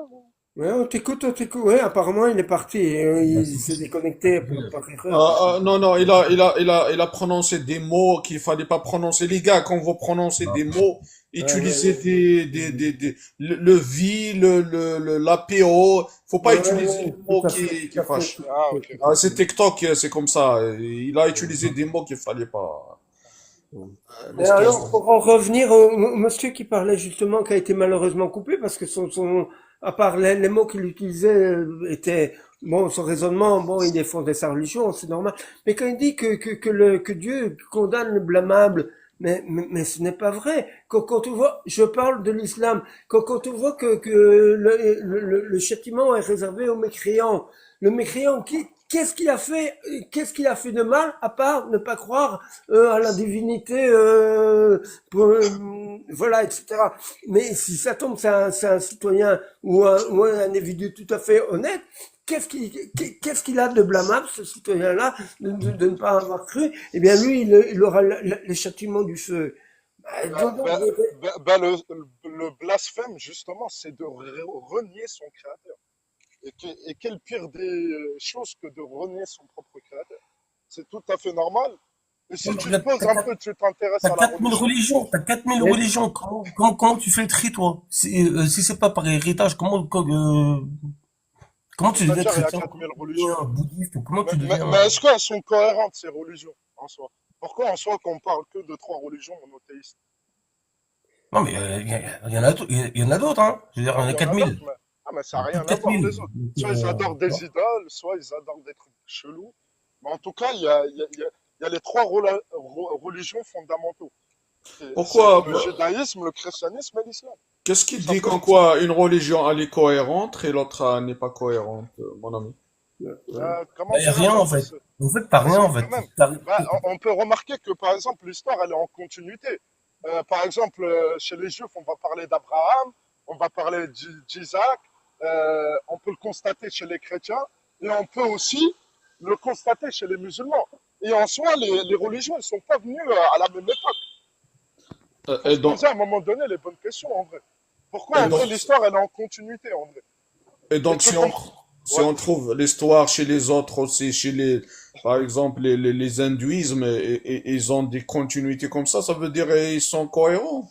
Ouais, on t'écoute, on t'écoute. Ouais, apparemment, il est parti. Il s'est déconnecté par erreur. Non, non, il a prononcé des mots qu'il fallait pas prononcer. Les gars, quand vous prononcez des mots, Ouais, utilisez le vi, l'apéro. Faut pas utiliser des mots tout à fait, qui tout à fait, fâchent. tout Ah, à ok. fait. Ah, c'est TikTok, c'est comme ça. Il a utilisé des mots qu'il fallait pas. Mais Laisse alors, tomber. pour en revenir au monsieur qui parlait justement, qui a été malheureusement coupé, parce que à part les mots qu'il utilisait étaient, bon, son raisonnement, bon, il défendait sa religion, c'est normal. Mais quand il dit que Dieu condamne le blâmable, mais ce n'est pas vrai. Quand on voit, je parle de l'islam, quand on voit que le châtiment est réservé aux mécréants, le mécréant qu'est-ce qu'il a fait de mal à part ne pas croire à la divinité, voilà, etc. Mais si ça tombe, c'est un citoyen ou un individu tout à fait honnête. Qu'est-ce qu'il a de blâmable, ce citoyen-là, de ne pas avoir cru? Eh bien, lui, il aura le châtiment du feu. Bah, bah, bah, le blasphème, justement, c'est de renier son créateur. Et quelle pire des choses que de renier son propre créateur. C'est tout à fait normal. Et si tu te poses un peu, tu t'intéresses T'as à la 4000 religion. religions, t'as 4000 religions. Comment tu fais le tri, toi? Si c'est pas par héritage, comment tu deviens C'est-à-dire, il y a chrétien? 4000 Comment tu religions. deviens bouddhiste? Ou comment Mais, tu mais, deviens... mais est-ce qu'elles sont cohérentes, ces religions, en soi? Pourquoi, en soi, qu'on parle que de trois religions monothéistes? Non, mais il y en a, il y en a d'autres, hein. Je veux dire, il y Oui, en il a y en a d'autres, 4000. mais, ah, mais ça n'a Plus rien de à voir, 4000. les autres. Soit ils adorent Tu des vois. idoles, soit ils adorent des trucs chelous. Mais en tout cas, il y a les trois religions fondamentaux. C'est Pourquoi? le judaïsme, le christianisme et l'islam. Qu'est-ce Tout qui dit qu'en simplement. quoi une religion elle est cohérente et l'autre n'est pas cohérente, mon ami? Comment Il y a dirais-je, rien, en en fait, fait. En fait, t'as rien, en quand fait. même. Bah, on peut remarquer que, par exemple, l'histoire, elle est en continuité. Par exemple, chez les Juifs, on va parler d'Abraham, on va parler d'Isaac, on peut le constater chez les chrétiens, et on peut aussi le constater chez les musulmans. Et en soi, les religions, elles ne sont pas venues à la même époque. Il faut Et se donc, poser à un moment donné les bonnes questions, en vrai. Pourquoi, et en vrai, donc, l'histoire, elle est en continuité, en vrai. et Et donc que si comme... si Ouais. on trouve l'histoire chez les autres aussi, par exemple, les hindouismes, ils ont des continuités comme ça veut dire ils sont cohérents.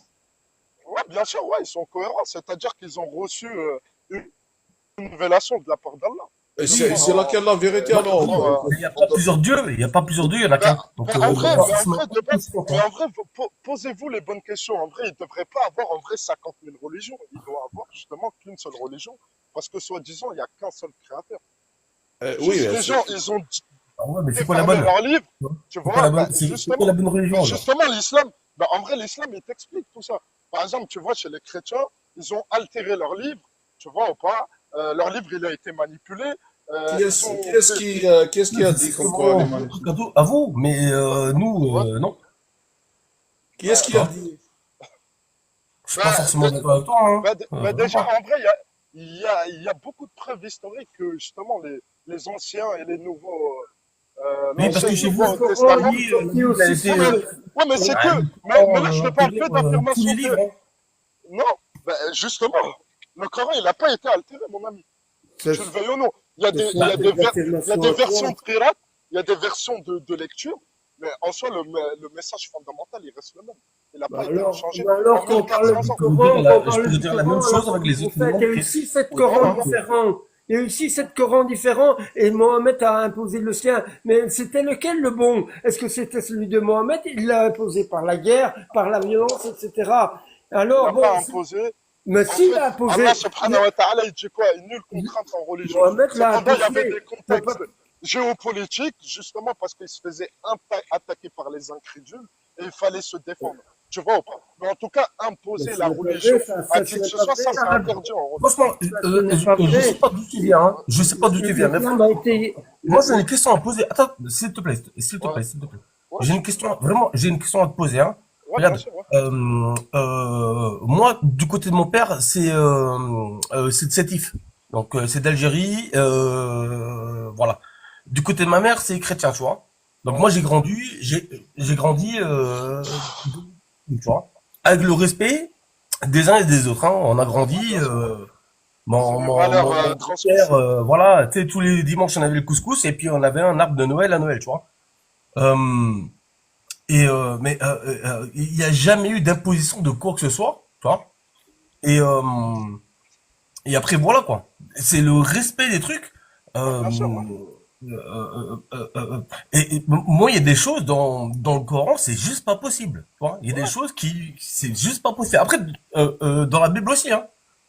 Ouais, bien sûr, ouais, ils sont cohérents. C'est-à-dire qu'ils ont reçu une révélation de la part d'Allah. Et Justement, c'est laquelle la vérité moi, alors? moi, Il n'y a pas plusieurs dieux, il n'y a pas plusieurs dieux, il y en a qu'un. Donc, de base, mais en vrai, posez-vous les bonnes questions. En vrai, il ne devrait pas avoir en vrai 50 000 religions. Il doit avoir justement qu'une seule religion. Parce que soi-disant, il n'y a qu'un seul créateur. Oui, Juste les gens, ils ont Ah ouais, mais c'est quoi la déformé bonne? leur livre. Tu C'est quoi vois, la bonne, c'est quoi la bonne religion, alors? justement, l'islam, en vrai, l'islam, il t'explique tout ça. Par exemple, tu vois, chez les chrétiens, ils ont altéré leur livre, tu vois ou pas. Leur livre, il a été manipulé. Ils ont fait... qui est-ce qui a dit C'est comme quoi vraiment les un man- truc à vous, mais nous, Ouais. non. Qui est-ce qui a Hein? dit? Je suis pas forcément d'accord avec toi, hein. Vraiment Déjà, pas. en vrai, il y a beaucoup de preuves historiques que justement les anciens et les nouveaux, Oui, parce l'Ancien que et chez le vous, Nouveau le Coran, Testament. lui, la Bible, elle a été, Ouais, ouais, mais c'est que, le mais Coran, là, je ne on peut parle dire que tous les d'affirmations livres, hein. non, justement, le Coran, il n'a pas été altéré, mon ami. Ce Tu le veuilles ou non. Il y a ce des, il sont y a des des, ver- il y a affirmations des à versions toi. de qira'at, il y a des versions de lecture, mais en soi, le message fondamental, il reste le même. Il n'a pas été changé en Quand on parle 1400 du ans. Coran, quand on Je peux parle vous du dire la même Coran, chose alors avec les en autres fait, il y éléments a eu qui, 6-7 Oui, Corans voilà. différents. Il y a eu 6-7 Corans différents et Mohamed a imposé le sien. Mais c'était lequel le bon? Est-ce que c'était celui de Mohamed? Il l'a imposé par la guerre, par la violence, etc. Il Alors n'a bon, pas imposé. mais En s'il fait, l'a imposé, Allah subhanahu wa ta'ala, il dit quoi? Nulle contrainte en religion. Mohamed l'a Cependant, il y avait imposé. des Le contextes géopolitiques, justement parce qu'il se faisait attaquer par les incrédules et il fallait se défendre. Tu vois ou pas? Mais en tout cas, Mais imposer ce la n'est pas religion vrai, à ce qui que n'est ce pas soit, vrai, ça, c'est l'arabe. interdit en religion. franchement, Ça, ce n'est pas je sais vrai. pas d'où tu viens, hein. Je sais pas d'où tu viens, mais L'islam a été, moi, j'ai une question à poser. Attends, s'il te plaît, s'il te Ouais, plaît, s'il te plaît. ouais, J'ai une question, vraiment, j'ai une question à te poser, hein. ouais, bien Regarde, sûr, ouais. moi, du côté de mon père, c'est de Sétif. Donc, c'est d'Algérie, voilà. Du côté de ma mère, c'est chrétien, tu vois. Donc, Ouais. moi, j'ai grandi, tu vois, avec le respect des uns et des autres, hein. On a Ouais, grandi, bien sûr. C'est des valeurs mon transmises. père, voilà, tu sais, tous les dimanches, on avait le couscous et puis on avait un arbre de Noël à Noël, tu vois. Euh, mais il n'y a jamais eu d'imposition de quoi que ce soit, tu vois. Et, euh, et après, voilà, quoi. C'est le respect des trucs. Ouais, Euh, bien sûr, ouais. moi, il y a des choses dans le Coran, c'est juste pas possible. Tu vois. Il y a des Ouais, choses c'est juste pas possible. Après, dans la Bible aussi, hein.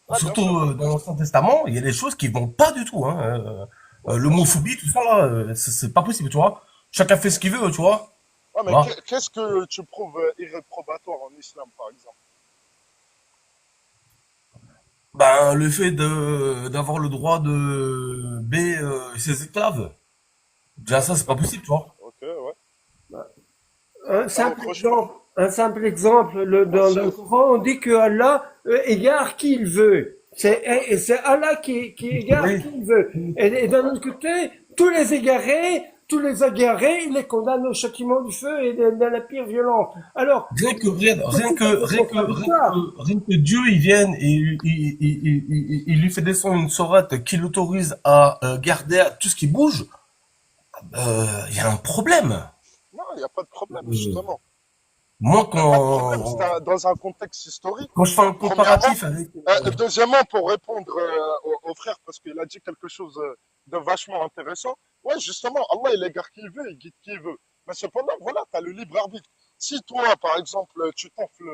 ouais, bien Surtout sûr, ouais. dans l'Ancien Testament, il y a des choses qui vont pas du tout, hein. Ouais, bien sûr. L'homophobie, tout ça, là, c'est pas possible, tu vois. Chacun fait ce qu'il veut, tu vois. Ouais, mais Voilà. qu'est-ce que tu trouves irréprobatoire en islam, par exemple? Ben, le fait d'avoir le droit de baie ses esclaves. Déjà, ça, c'est pas possible, tu vois. Ok, ouais. un T'as simple autre chose? exemple, un simple exemple, dans Vas-y. le Coran, on dit que Allah égare qui il veut. C'est Allah qui égare Oui. qui il veut. Et d'un autre côté, tous les égarés, il les condamne au châtiment du feu et de la pire violence. Alors, Rien que Dieu, il vienne et il lui fait descendre une sourate qui l'autorise à garder tout ce qui bouge, il y a un problème. Non, il n'y a pas de problème, Euh, justement. moi, Il n'y a pas de problème, c'est dans un contexte historique. quand je fais un Premièrement, comparatif avec, deuxièmement, pour répondre au frère, parce qu'il a dit quelque chose de vachement intéressant, ouais, justement, Allah, il égare qui il veut, il guide qui il veut. Mais cependant, voilà, tu as le libre arbitre. Si toi, par exemple, tu t'enfles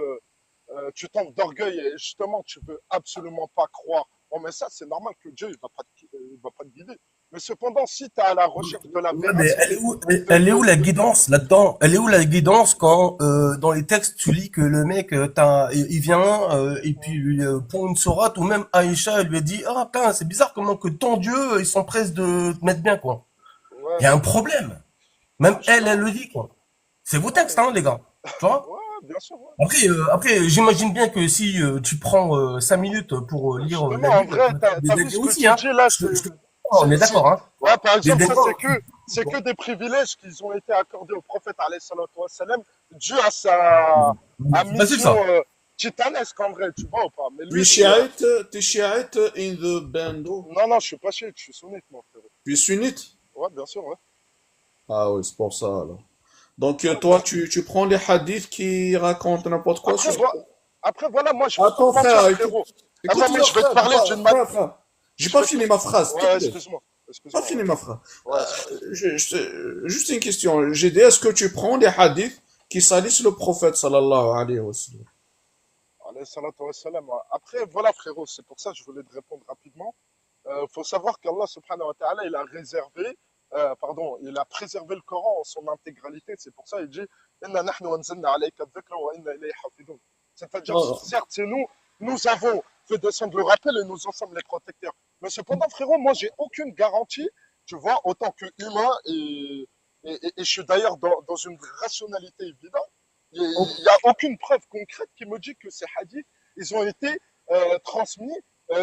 d'orgueil et justement, tu veux absolument pas croire en mais ça, c'est normal que Dieu, il va pas te guider. Mais cependant, si tu es à la recherche de la ouais, mais véracité, elle est où la guidance là-dedans? Elle est où la guidance quand dans les textes tu lis que le mec il vient et puis lui pond une sourate ou même Aïcha elle lui a dit ah putain c'est bizarre comment que ton Dieu ils sont prêts de te mettre bien quoi. ouais, Il y a un problème. Même bah, elle justement, le dit quoi. C'est vos textes ouais, hein les gars. Tu vois? ouais, bien sûr, ouais. Après j'imagine bien que si tu prends 5 minutes pour lire Justement, la en Bible, tu vrai, vas t'as trouver des vu avis ce que aussi tu hein. dis là, On est d'accord hein. ouais, par Les exemple, ça, débats. c'est que des privilèges qui ont été accordés au prophète, alayhi salatu wassalam, dû à sa C'est facile mission ça. titanesque, en vrai, tu vois ou pas? Mais Tu es lui, chiite, t'es chiite in the bando. non, je suis pas chiite, je suis sunnite, mon frère. Tu es sunnite? Ouais, bien sûr, ouais. Ah oui, c'est pour ça alors. Donc Ouais, toi, tu prends les hadiths qui racontent n'importe quoi Après, sur... après, voilà, moi, je vais pas Attends te mentir, frère, frérot. écoute Attends, mais moi je vais te frère, parler d'une frère. J'ai je pas vais te- fini ma phrase, s'il te Ouais, plaît. excuse-moi. Pas Excuse-moi, fini, ouais. ma frère. Ouais, Juste une question. J'ai dit, est-ce que tu prends les hadiths qui salissent le prophète, sallallahu alayhi wa sallam? alayhi salatu wa salam, ouais. Après, voilà, frérot, c'est pour ça que je voulais te répondre rapidement. Faut savoir qu'Allah subhanahu wa ta'ala, il a réservé, pardon, il a préservé le Coran en son intégralité. C'est pour ça qu'il dit Inna nahnu anzalna alayka dhikra wa inna ilayhi hafidun. C'est-à-dire, Non, certes, c'est nous, nous avons fait descendre le rappel et nous en sommes les protecteurs. Mais cependant, frérot, moi, j'ai aucune garantie, tu vois, autant qu'humain, et je suis d'ailleurs dans une rationalité évidente. Il n'y a aucune preuve concrète qui me dit que ces hadiths, ils ont été transmis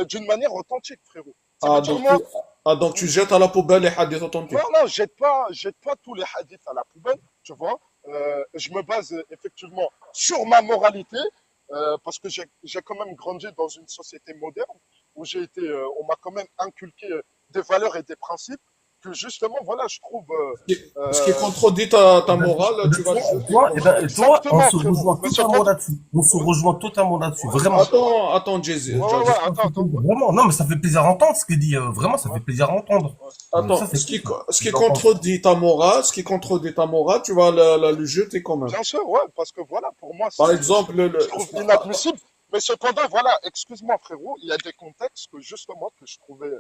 d'une manière authentique, frérot. Ça veut ah, dire, donc tu, moi, donc tu jettes à la poubelle les hadiths authentiques. non, non, jette pas tous les hadiths à la poubelle, tu vois. Je me base effectivement sur ma moralité, parce que j'ai quand même grandi dans une société moderne où on m'a quand même inculqué des valeurs et des principes que justement, voilà, je trouve. Ce qui contredit ta morale, tu vas le jeter. Toi, eh ben, toi, on Exactement, se frérot. rejoint Mais totalement cependant, là-dessus. On se ouais, rejoint totalement là-dessus, vraiment. Attends, Jay-Z. ouais, ouais, ouais, attends, Vraiment, non, mais ça fait plaisir à entendre ce qu'il dit. Vraiment, ça ouais, fait plaisir à entendre. ouais. Attends, Ça, c'est ce qui, cool, ça. ce qui J'entends. contredit ta morale, tu vas le jeter quand même. Bien sûr, ouais, parce que voilà, pour moi, Par exemple, je trouve inadmissible. Mais cependant, voilà, excuse-moi, frérot, il y a des contextes que justement que je trouvais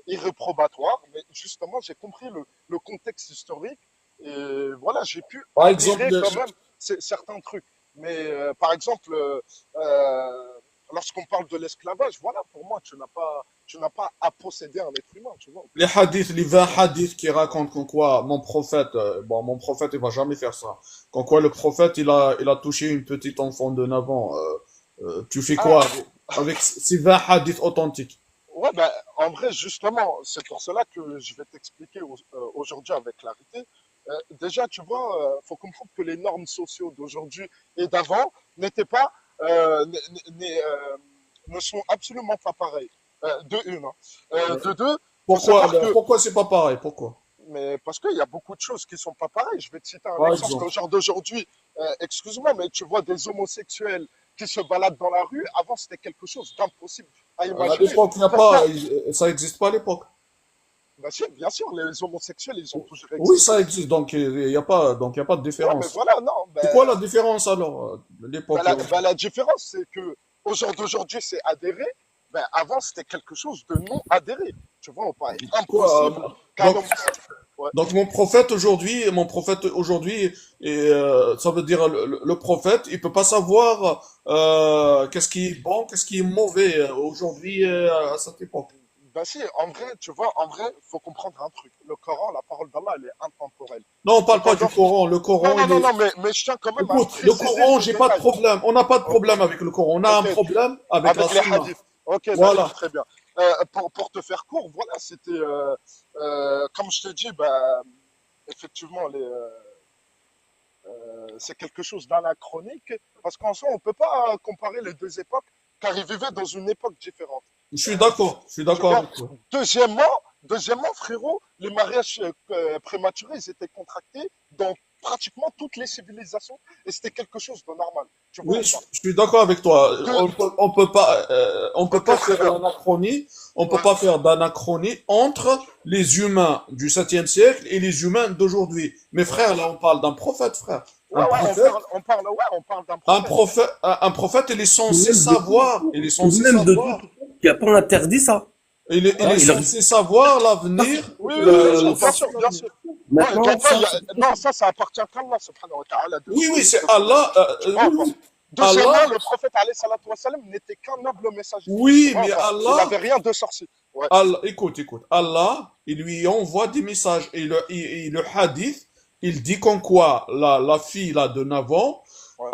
irréprobatoires, mais justement, j'ai compris le contexte historique et voilà, j'ai pu par exemple, adhérer quand même certains trucs. Mais par exemple, lorsqu'on parle de l'esclavage, voilà, pour moi, tu n'as pas à posséder un être humain, tu vois. les 20 hadiths qui racontent qu'en quoi mon prophète, il va jamais faire ça. Qu'en quoi le prophète, il a touché une petite enfant de 9 ans. Tu fais Ah, quoi avec ces 20 hadiths authentiques? ouais, ben, en vrai, justement, c'est pour cela que je vais t'expliquer aujourd'hui avec clarité. Déjà, tu vois, faut comprendre que les normes sociaux d'aujourd'hui et d'avant n'étaient pas, ne sont absolument pas pareilles. De une, hein. De deux, faut savoir que, Pourquoi c'est pas pareil? Pourquoi? mais parce qu'il y a beaucoup de choses qui sont pas pareilles. Je vais te citer un Par exemple. exemple. Au genre d'aujourd'hui, excuse-moi, mais tu vois des homosexuels qui se baladent dans la rue. Avant, c'était quelque chose d'impossible à À imaginer. l'époque, il y a Pourquoi? pas, ça existe pas à l'époque. Bien sûr, les homosexuels, ils ont toujours Oui, existé. ça existe, donc il y a pas, donc il y a pas de Ouais, mais différence. voilà, non, C'est quoi la différence alors, de l'époque? la différence, c'est que au jour d'aujourd'hui, c'est adhéré. Ben, avant, c'était quelque chose de non adhéré. Tu vois, on parlait Quoi, impossible qu'un donc, homme. Ouais. donc mon prophète aujourd'hui, et ça veut dire le prophète, il peut pas savoir qu'est-ce qui est bon, qu'est-ce qui est mauvais aujourd'hui à cette époque. Ben si, en vrai, tu vois, en vrai, faut comprendre un truc. Le Coran, la parole d'Allah, elle est intemporelle. Non, on parle pas du Cependant, Coran. Le non, Coran, non, il non, est. non, mais je tiens quand même à Écoute, le préciser Coran, ce j'ai pas de détail. problème. On n'a pas de Ok, problème avec le Coran. On a un ok, problème avec la avec les Sunna. hadiths. Ok, Voilà. d'accord, très bien. Pour te faire court, voilà, c'était, comme je te dis, bah, effectivement, c'est quelque chose d'anachronique, parce qu'en soi, on ne peut pas comparer les deux époques, car ils vivaient dans une époque différente. Je suis Tu d'accord vois? avec toi. Deuxièmement, frérot, les mariages prématurés, ils étaient contractés dans pratiquement toutes les civilisations, et c'était quelque chose de normal. Tu vois Oui, ou pas? je suis d'accord avec toi. Deux, On peut ok, pas très faire bien. d'anachronie. On peut Ouais. pas faire d'anachronie entre les humains du 7e siècle et les humains d'aujourd'hui. Mais Ouais. frère, là, on parle d'un prophète, frère. Ouais, Un ouais, prophète, on parle d'un prophète. un prophète, il est Tout censé de même, savoir. Il est tout de censé même de savoir. qui a pas interdit ça. Il Hein, est il a... censé savoir l'avenir, Oui, oui, bien sûr, le bien passé, sûr, bien sûr. l'avenir. Ouais, Maintenant, donc, ça, non, ça appartient qu'à Allah, subhanahu wa ta'ala, de Oui, nous oui, c'est de Allah. tu vois, Oui, enfin. oui. Deuxièmement, Allah, le prophète, alayhi salatu wa salam, n'était qu'un noble messager. Tu oui, vois, mais enfin, il Allah, n'avait rien de sorcier. Ouais, Écoute. Allah, il lui envoie des messages. Et le hadith, il dit qu'en quoi la fille là de 9 ans, ouais.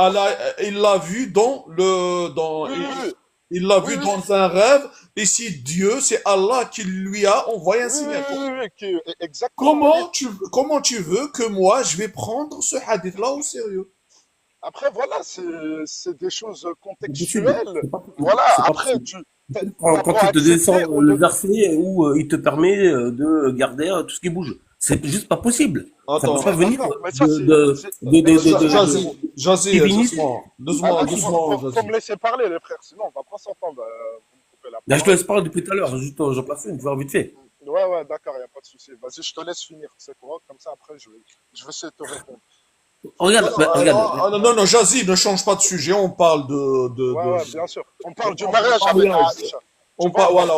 il l'a vu Oui, oui, oui. il l'a Oui, vu oui, dans un rêve. Et c'est Dieu, c'est Allah qui lui a envoyé un oui, oui, signal. oui, oui, exactement. Et Comment tu veux que moi je vais prendre ce hadith là au sérieux? après, voilà, c'est des choses c'est possible. contextuelles. C'est pas possible. Voilà, C'est pas après, possible. t'as Quand beau tu te descends accepter ou le de, verset où il te permet de garder tout ce qui bouge. C'est juste pas possible. Ça peut Attends, pas ouais, venir d'accord, mais ça, Jazzy, Jazzy, divinité. doucement, attends, doucement, faut Jazzy. me laisser parler, les frères, sinon on va pas s'entendre. Vous me coupez la Là, je te parole. laisse parler depuis tout à l'heure. Juste, j'en place une, tu vois, vite fait. Ouais, ouais, d'accord, il n'y a pas de souci. Vas-y, je te laisse finir, tu sais quoi, comme ça après je vais essayer de te répondre. Non, Regarde, non, bah, regarde. non, non, Jazzy, ne change pas de sujet. On parle Ouais, ouais, bien sûr. On parle du de mariage avec mariage. Aïcha. Tu vois ou pas? Voilà,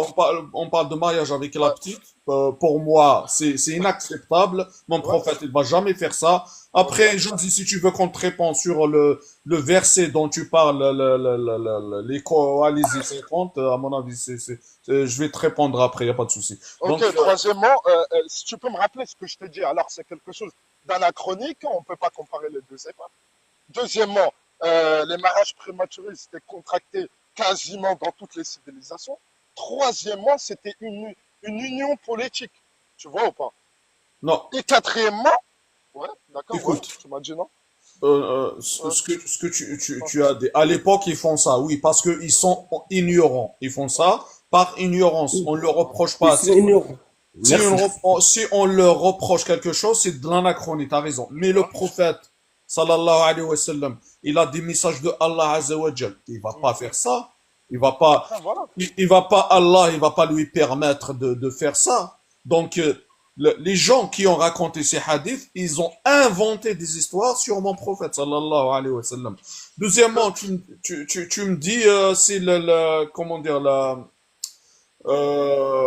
on parle de mariage avec la Ouais, petite. Pour moi, c'est inacceptable. Mon ouais, prophète, il va jamais faire ça. ok. Après, Jazzy, si tu veux qu'on te réponde sur le verset dont tu parles, allez-y, 50, à mon avis, je vais te répondre après, il n'y a pas de souci. Donc, Ok, troisièmement, si tu peux me rappeler ce que je t'ai dit, alors c'est quelque chose d'anachronique, on ne peut pas comparer les deux époques. Deuxièmement, les mariages prématurés, c'était contracté quasiment dans toutes les civilisations. Troisièmement, c'était une union politique. Tu vois ou pas? non, Et quatrièmement, ouais, d'accord, ouais, écoute. tu m'as dit non? Ouais, Ce que ouais. tu as dit. À l'époque, ils font ça, oui, parce qu'ils sont ignorants. Ils font ça par ignorance. On ne leur reproche Ils pas. sont ignorants. Merci. Si on leur reproche quelque chose, c'est de l'anachronie, t'as raison. Mais le Ouais. prophète, sallallahu alayhi wa sallam, il a des messages de Allah azza wa jal. Il va pas faire ça. Il va pas, Après, voilà. il va pas, Allah, il va pas lui permettre de faire ça. Donc, les gens qui ont raconté ces hadiths, ils ont inventé des histoires sur mon prophète, sallallahu alayhi wa sallam. Deuxièmement, tu me dis, c'est comment dire,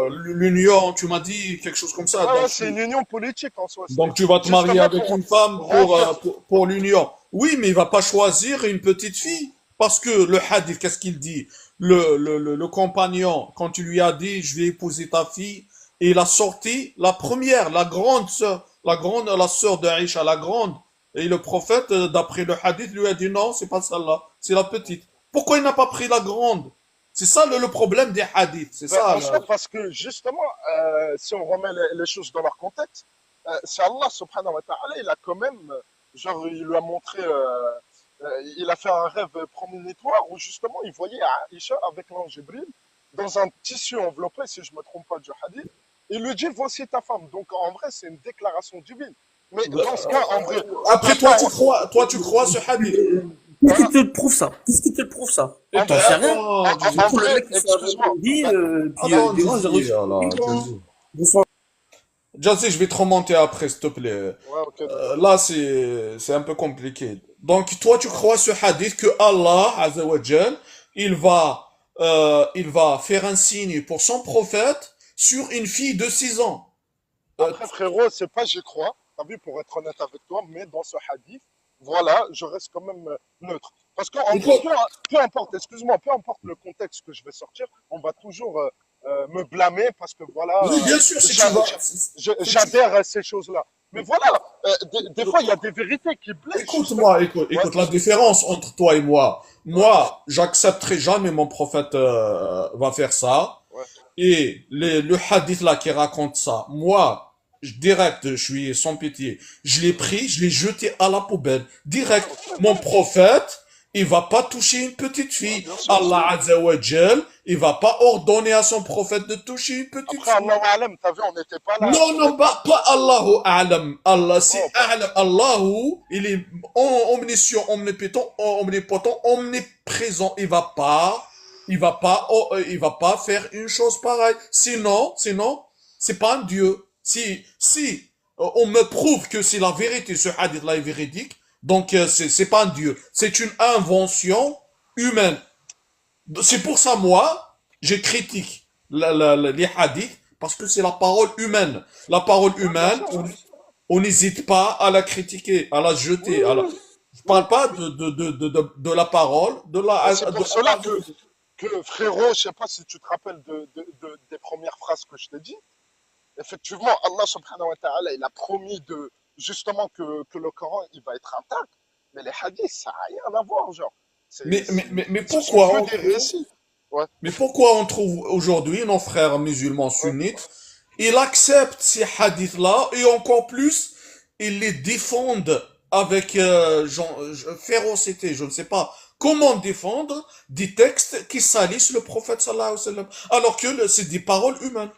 l'union, tu m'as dit quelque chose comme ça. Ouais, ouais, c'est une union politique en soi. C'était Donc tu vas te marier justement avec pour une femme remplir. pour l'union. Oui, mais il va pas choisir une petite fille. Parce que le hadith, qu'est-ce qu'il dit? Le compagnon, quand il lui a dit, je vais épouser ta fille, et il a sorti la première, la grande sœur, la sœur d'Aïcha, la grande. Et le prophète, d'après le hadith, lui a dit non, c'est pas celle-là, c'est la petite. Pourquoi il n'a pas pris la grande? C'est ça le problème des hadiths, c'est Ben, ça. en soi, parce que justement, si on remet les choses dans leur contexte, c'est Allah subhanahu wa ta'ala, il a quand même, genre, il lui a montré, il a fait un rêve prémonitoire où justement il voyait Aïcha avec l'ange Jibril dans un tissu enveloppé, si je ne me trompe pas du hadith, et il lui dit voici ta femme. Donc en vrai, c'est une déclaration divine. Mais dans ce cas, en vrai, on Après, peut pas. toi, tu crois ce hadith. Qu'est-ce qui Hein, te le prouve ça? Qu'est-ce qui te le prouve ça? en T'en vrai, sais rien? Attends, Du en coup, le vrai, mec, il s'est excuse-moi. dit, Ben, puis attends, dis-moi, j'ai reçu Jazzy. de son- Jazzy, je vais te remonter après, s'il te plaît. ouais, ok, d'accord. Là, c'est un peu compliqué. Donc, toi, tu crois ce hadith que Allah, Azza wa Jal, il va faire un signe pour son prophète sur une fille de 6 ans. Euh, Après, frérot, c'est pas j'y crois, t'as vu, pour être honnête avec toi, mais dans ce hadith, voilà, je reste quand même neutre. Parce qu'en vrai, écoute, peu importe, excuse-moi, peu importe le contexte que je vais sortir, on va toujours me blâmer parce que oui, voilà, bien sûr, si tu vas, si tu, j'adhère à ces choses-là. Mais voilà, des fois, il y a des vérités qui blessent, justement. écoute-moi, Ouais, écoute la différence entre toi et moi. ouais, Moi, j'accepterai jamais mon prophète va faire ça. ouais. Et le hadith là qui raconte ça, moi, direct, je suis sans pitié. Je l'ai pris, je l'ai jeté à la poubelle. Ouais, Direct. ok, Mon d'accord. prophète, il va pas toucher une petite Ouais, fille. bien sûr. Allah Azza wa Jal, il va pas ordonner à son prophète de toucher une petite Après, fille. Allah Alam, t'as vu, on n'était pas là, Non, on non, était. pas Allahu A'lam. Allah, Tu vois c'est ou pas? A'lam. Allahu, il est omniscient, omnipotent, omniprésent. Il va pas faire une chose pareille. Sinon, c'est pas un Dieu. Si on me prouve que c'est la vérité, ce hadith-là est véridique, donc c'est pas un Dieu. C'est une invention humaine. C'est pour ça, moi, je critique les hadiths parce que c'est la parole humaine. La parole Ouais, bien humaine, sûr, ouais. on n'hésite pas à la critiquer, à la Oui, jeter. oui, oui. Je Oui. parle pas de la parole, Ben, c'est de pour cela Allah. que frérot, je sais pas si tu te rappelles des premières phrases que je t'ai dit. Effectivement, Allah subhanahu wa ta'ala, il a promis justement que le Coran, il va être intact. Mais les hadiths, ça n'a rien à voir, genre. Mais Ce sont que des récits. Ouais. pourquoi on trouve aujourd'hui nos frères musulmans Ouais. sunnites, ils acceptent ces hadiths-là et encore plus, ils les défendent avec férocité, je ne sais pas comment défendre des textes qui salissent le prophète sallallahu alayhi wa sallam, alors que c'est des paroles humaines.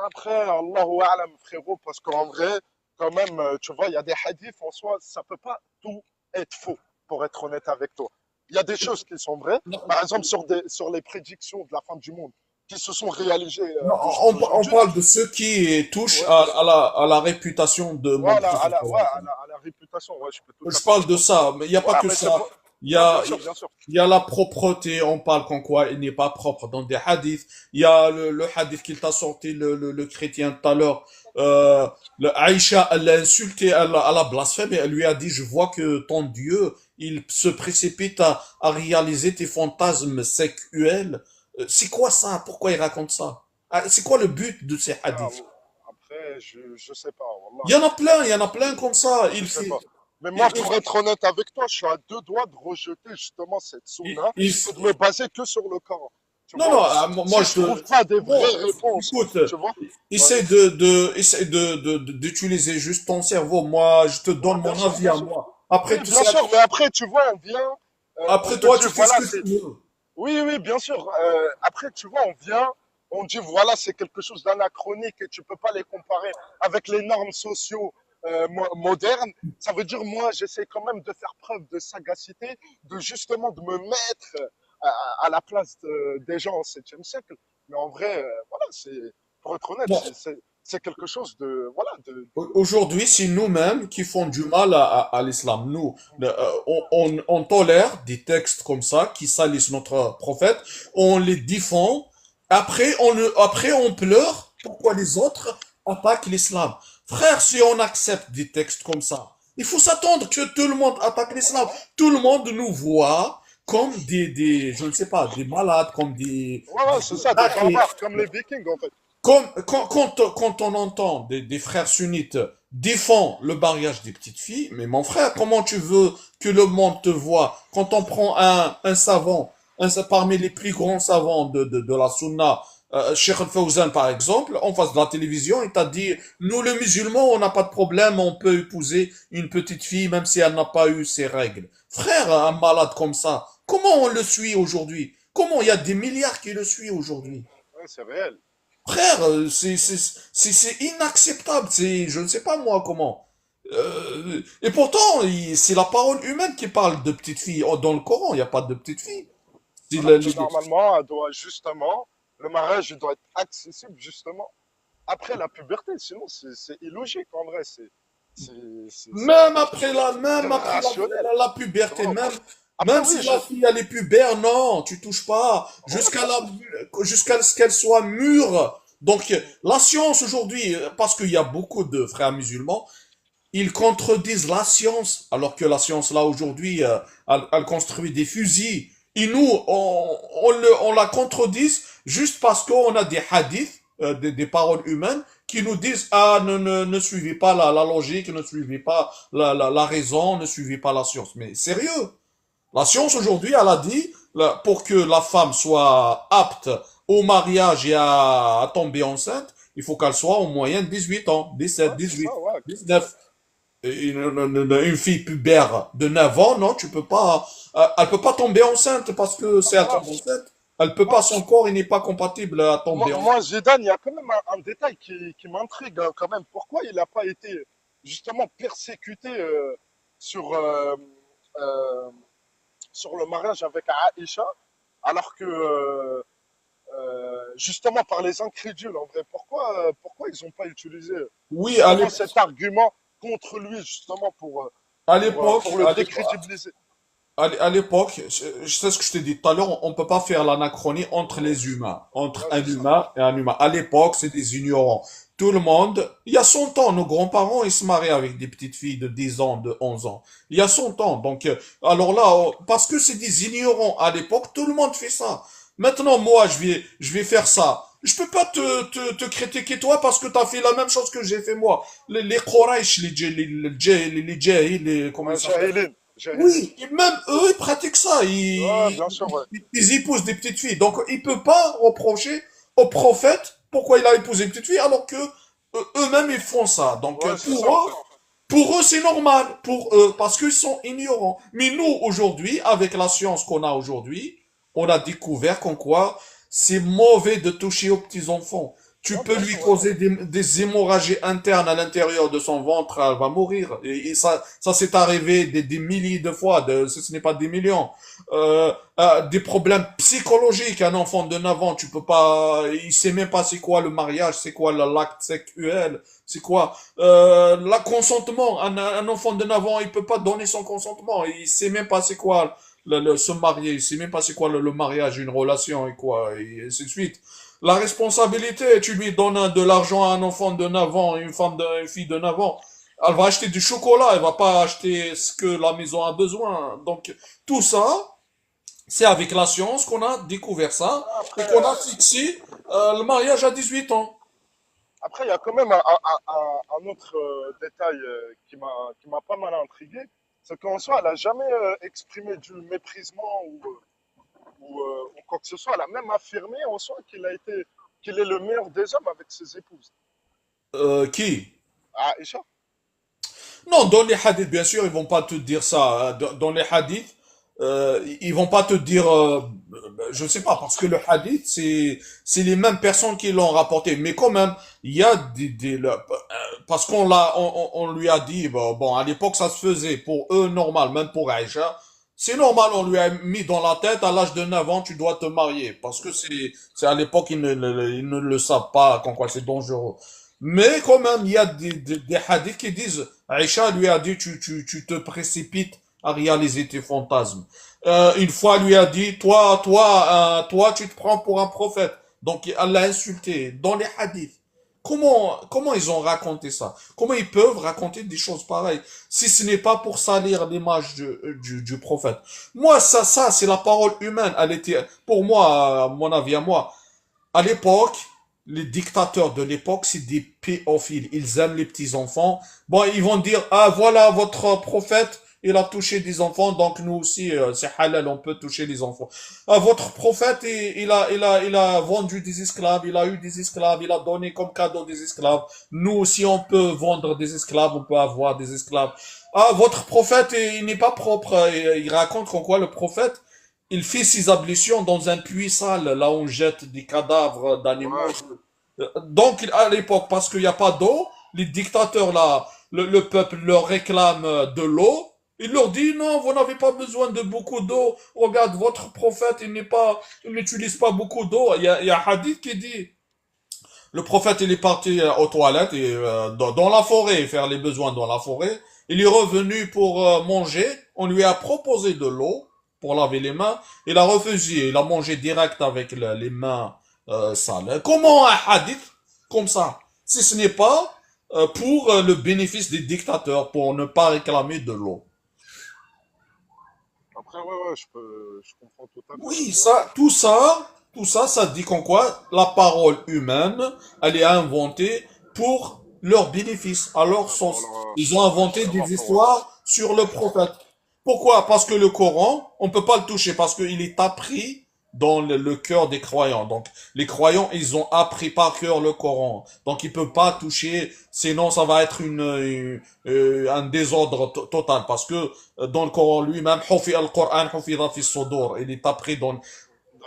Après, Allahu A'lam, frérot, parce qu'en vrai, quand même, tu vois, il y a des hadiths en soi, ça peut pas tout être faux, pour être honnête avec toi. Il y a des choses qui sont vraies. Par exemple, sur les prédictions de la fin du monde. qui se sont réalisés Non, on d'aujourd'hui. parle de ceux qui touchent Ouais, à la réputation de mon voilà, prophète. à la réputation, ouais, je peux tout Je à fait parle de comprendre. ça, mais il n'y a pas Voilà, que mais c'est ça. pas... Il y Ouais, a, bien sûr, il y a la propreté, on parle qu'en quoi il n'est pas propre dans des hadiths. Il y a le hadith qu'il t'a sorti, le chrétien tout à l'heure. Aïcha, elle l'a insulté, elle a blasphémé, elle lui a dit, je vois que ton Dieu, il se précipite à réaliser tes fantasmes sexuels. C'est quoi ça? Pourquoi il raconte ça? Ah, c'est quoi le but de ces Ah, hadiths? après, je sais pas, Il y Wallah, en a plein, il y en a plein comme ça. je sais pas. Mais moi, Il, pour être honnête avec toi, je suis à deux doigts de rejeter justement cette il, sunna il- et de me baser que sur le Coran. Tu non, non, vois, moi si je je trouve pas des bon, vraies réponses, écoute, tu vois, ouais, essaie d'utiliser juste ton cerveau. Moi, je te ouais, donne bien mon sûr, avis bien à sûr. moi. Oui, Après, tu bien sais, sûr, mais après, tu vois, on vient, on après te toi, dit, tu fais ce voilà, que c'est... tu veux. Oui, oui, bien sûr. Après, tu vois, on vient, on dit, voilà, c'est quelque chose d'anachronique et tu peux pas les comparer avec les normes sociaux modernes. Ça veut dire, moi, j'essaie quand même de faire preuve de sagacité, de justement de me mettre à la place des gens au 7e siècle. Mais en vrai, voilà, c'est, pour être honnête, Bon, c'est quelque chose de, voilà, aujourd'hui, c'est nous-mêmes qui font du mal à l'islam. Nous, on tolère des textes comme ça qui salissent notre prophète, on les défend. Après, on pleure pourquoi les autres attaquent l'islam. Frère, si on accepte des textes comme ça, il faut s'attendre que tout le monde attaque l'islam. Tout le monde nous voit comme je ne sais pas, des malades, comme ouais, ouais, c'est ça, des tarés. barbares, comme les Vikings, en fait. Quand on entend des frères sunnites défendre le mariage des petites filles, mais mon frère, comment tu veux que le monde te voit quand on prend un savant, parmi les plus grands savants de la sunna, Sheikh Al-Fawzan par exemple, en face de la télévision, il t'a dit, nous les musulmans, on n'a pas de problème, on peut épouser une petite fille même si elle n'a pas eu ses règles. Frère, un malade comme ça, comment on le suit aujourd'hui? Comment il y a des milliards qui le suivent aujourd'hui? Ouais, c'est réel. Frère, c'est inacceptable. Je ne sais pas moi comment. Et pourtant, c'est la parole humaine qui parle de petites filles. Oh, dans le Coran, il n'y a pas de petites filles. C'est Voilà, que normalement, elle doit justement, le mariage il doit être accessible justement après la puberté. Sinon, c'est illogique en vrai. Même après C'est irrationnel. la Tu puberté, vois. Après, même oui, si la fille elle est pubère, non, tu touches pas. ouais, bien sûr. Jusqu'à ce qu'elle soit mûre. Donc, la science aujourd'hui, parce qu'il y a beaucoup de frères musulmans, ils contredisent la science, alors que la science là aujourd'hui, elle construit des fusils. Et nous, on la contredise juste parce qu'on a des hadiths, des paroles humaines, qui nous disent ah ne suivez pas la logique, ne suivez pas la raison, ne suivez pas la science. Mais sérieux, la science aujourd'hui, elle a dit pour que la femme soit apte au mariage et à tomber enceinte, il faut qu'elle soit en moyenne 18 ans, Ouais, 17, c'est ça, 18, ouais. 19. Une fille pubère de 9 ans, non, tu peux pas, elle peut pas tomber enceinte parce que c'est à Voilà. tomber enceinte. Elle peut pas, son corps, il n'est pas compatible à tomber enceinte. Moi, Zidane, il y a quand même un détail qui m'intrigue hein, quand même. Pourquoi il n'a pas été justement persécuté sur, euh, sur le mariage avec Aïcha, alors que justement par les incrédules en vrai, pourquoi ils n'ont pas utilisé Oui, justement cet argument contre lui justement à l'époque, pour le décrédibiliser? à l'époque, je sais ce que je t'ai dit tout à l'heure, on peut pas faire l'anachronie entre les humains, entre Ouais, un c'est ça. humain et un humain. À l'époque, c'est des ignorants. Tout le monde, il y a 100 ans, nos grands-parents, ils se mariaient avec des petites filles de 10 ans, de 11 ans. Il y a 100 ans. Donc, alors là, parce que c'est des ignorants à l'époque, tout le monde fait ça. Maintenant, moi, je vais faire ça. Je peux pas te critiquer toi parce que t'as fait la même chose que j'ai fait moi. Les Quraysh, les Jahil, comment Ouais, ils s'appellent? Jahéline. Oui, et même eux, ils pratiquent ça. Ouais, bien sûr, ouais. Ils épousent des petites filles. Donc, il peut pas reprocher au prophète pourquoi il a épousé une petite fille alors que eux-mêmes, ils font ça. Donc, Ouais, c'est ça en fait. pour eux, c'est normal. Pour eux, parce qu'ils sont ignorants. Mais nous, aujourd'hui, avec la science qu'on a aujourd'hui, on a découvert qu'en quoi c'est mauvais de toucher aux petits enfants. tu Non, peux bien lui sûr, ouais. causer des hémorragies internes à l'intérieur de son ventre, elle va mourir. Et ça s'est arrivé des milliers de fois, ce n'est pas des millions. Des problèmes psychologiques, un enfant de 9 ans, tu peux pas, il sait même pas c'est quoi le mariage, c'est quoi l'acte sexuel, c'est quoi la consentement. Un enfant de 9 ans, il peut pas donner son consentement, il sait même pas c'est quoi se marier, il sait même pas c'est quoi le mariage, une relation et quoi, et ainsi de suite. La responsabilité, tu lui donnes de l'argent à un enfant de 9 ans, une fille de 9 ans, elle va acheter du chocolat, elle va pas acheter ce que la maison a besoin. Donc, tout ça, c'est avec la science qu'on a découvert ça et Après, qu'on a fixé le mariage à 18 ans. après, il y a quand même un autre détail qui m'a pas mal intrigué, c'est qu'en soi, elle a jamais exprimé du méprisement ou quoi que ce soit. Elle a même affirmé en soi qu'il est le meilleur des hommes avec ses épouses. Qui? Ah, Aïcha. Non, dans les hadiths, bien sûr, ils vont pas te dire ça. Dans les hadiths, ils vont pas te dire, je sais pas, parce que le hadith, c'est les mêmes personnes qui l'ont rapporté. Mais quand même, il y a parce on lui a dit, bon, à l'époque, ça se faisait pour eux normal, même pour Aïcha. C'est normal, on lui a mis dans la tête, à l'âge de 9 ans, tu dois te marier. Parce que c'est à l'époque, ils ne le savent pas, comme quoi c'est dangereux. Mais quand même, il y a des hadiths qui disent, Aïcha lui a dit, tu te précipites à réaliser tes fantasmes. Une fois, lui a dit, toi, tu te prends pour un prophète. Donc, elle l'a insulté dans les hadiths. Comment ils ont raconté ça? Comment ils peuvent raconter des choses pareilles si ce n'est pas pour salir l'image du prophète? Moi, ça, c'est la parole humaine. Elle était, pour moi, à mon avis à moi, à l'époque, les dictateurs de l'époque, c'est des pédophiles. Ils aiment les petits enfants. Bon, ils vont dire, ah, voilà, votre prophète, il a touché des enfants, donc nous aussi, c'est halal, on peut toucher les enfants. Ah, votre prophète, il a vendu des esclaves, il a eu des esclaves, il a donné comme cadeau des esclaves. Nous aussi, on peut vendre des esclaves, on peut avoir des esclaves. Ah, votre prophète, il n'est pas propre. Et il raconte qu'en quoi le prophète, il fait ses ablutions dans un puits sale, là où on jette des cadavres d'animaux. Ouais. Donc, à l'époque, parce qu'il n'y a pas d'eau, les dictateurs, là, le peuple leur réclame de l'eau. Il leur dit, non, vous n'avez pas besoin de beaucoup d'eau. Regarde, votre prophète, il n'utilise pas beaucoup d'eau. Il y a un hadith qui dit, le prophète, il est parti aux toilettes et dans la forêt, faire les besoins dans la forêt. Il est revenu pour manger. On lui a proposé de l'eau pour laver les mains. Il a refusé. Il a mangé direct avec les mains sales. Comment un hadith comme ça? Si ce n'est pas pour le bénéfice des dictateurs, pour ne pas réclamer de l'eau. Après, ouais, je comprends totalement, Oui, tu vois. ça dit qu'en quoi la parole humaine, elle est inventée pour leur bénéfice, à leur Ouais, pour sens. leur, Ils ont inventé justement, des pour, histoires sur le prophète. Pourquoi? Parce que le Coran, on peut pas le toucher, parce qu'il est appris dans le cœur des croyants. Donc, les croyants, ils ont appris par cœur le Coran. Donc, ils peuvent pas toucher, sinon ça va être un désordre total. Parce que dans le Coran lui-même, Hufi al-Qur'an, hufidha fi sudur. Il est appris dans les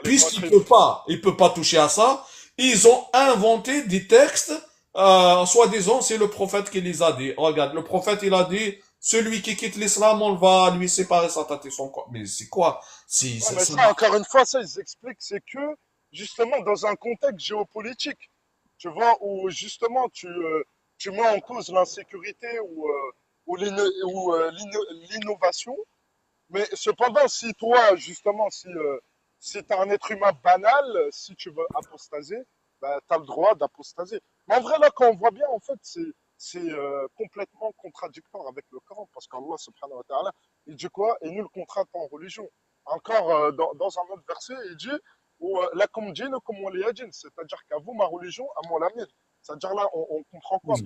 puisqu'il poitrines. il peut pas toucher à ça, ils ont inventé des textes, soi-disant, c'est le prophète qui les a dit. Regarde, le prophète, il a dit, celui qui quitte l'islam, on va lui séparer sa tête et son corps. Mais c'est quoi? Si, Ouais, mais ça, encore une fois, ça, ils expliquent, c'est que, justement, dans un contexte géopolitique, tu vois, où, justement, tu mets en cause l'insécurité ou l'innovation. Mais cependant, si toi, justement, si tu es un être humain banal, si tu veux apostaser, bah, tu as le droit d'apostaser. Mais en vrai, là, quand on voit bien, en fait, c'est complètement contradictoire avec le Coran, parce qu'Allah, subhanahu wa ta'ala, il dit quoi? Et nul contrainte en religion. Encore dans un autre verset, il dit, lakum dinukum waliya din, c'est-à-dire qu'à vous, ma religion, à moi, la mienne. C'est-à-dire là, on comprend quoi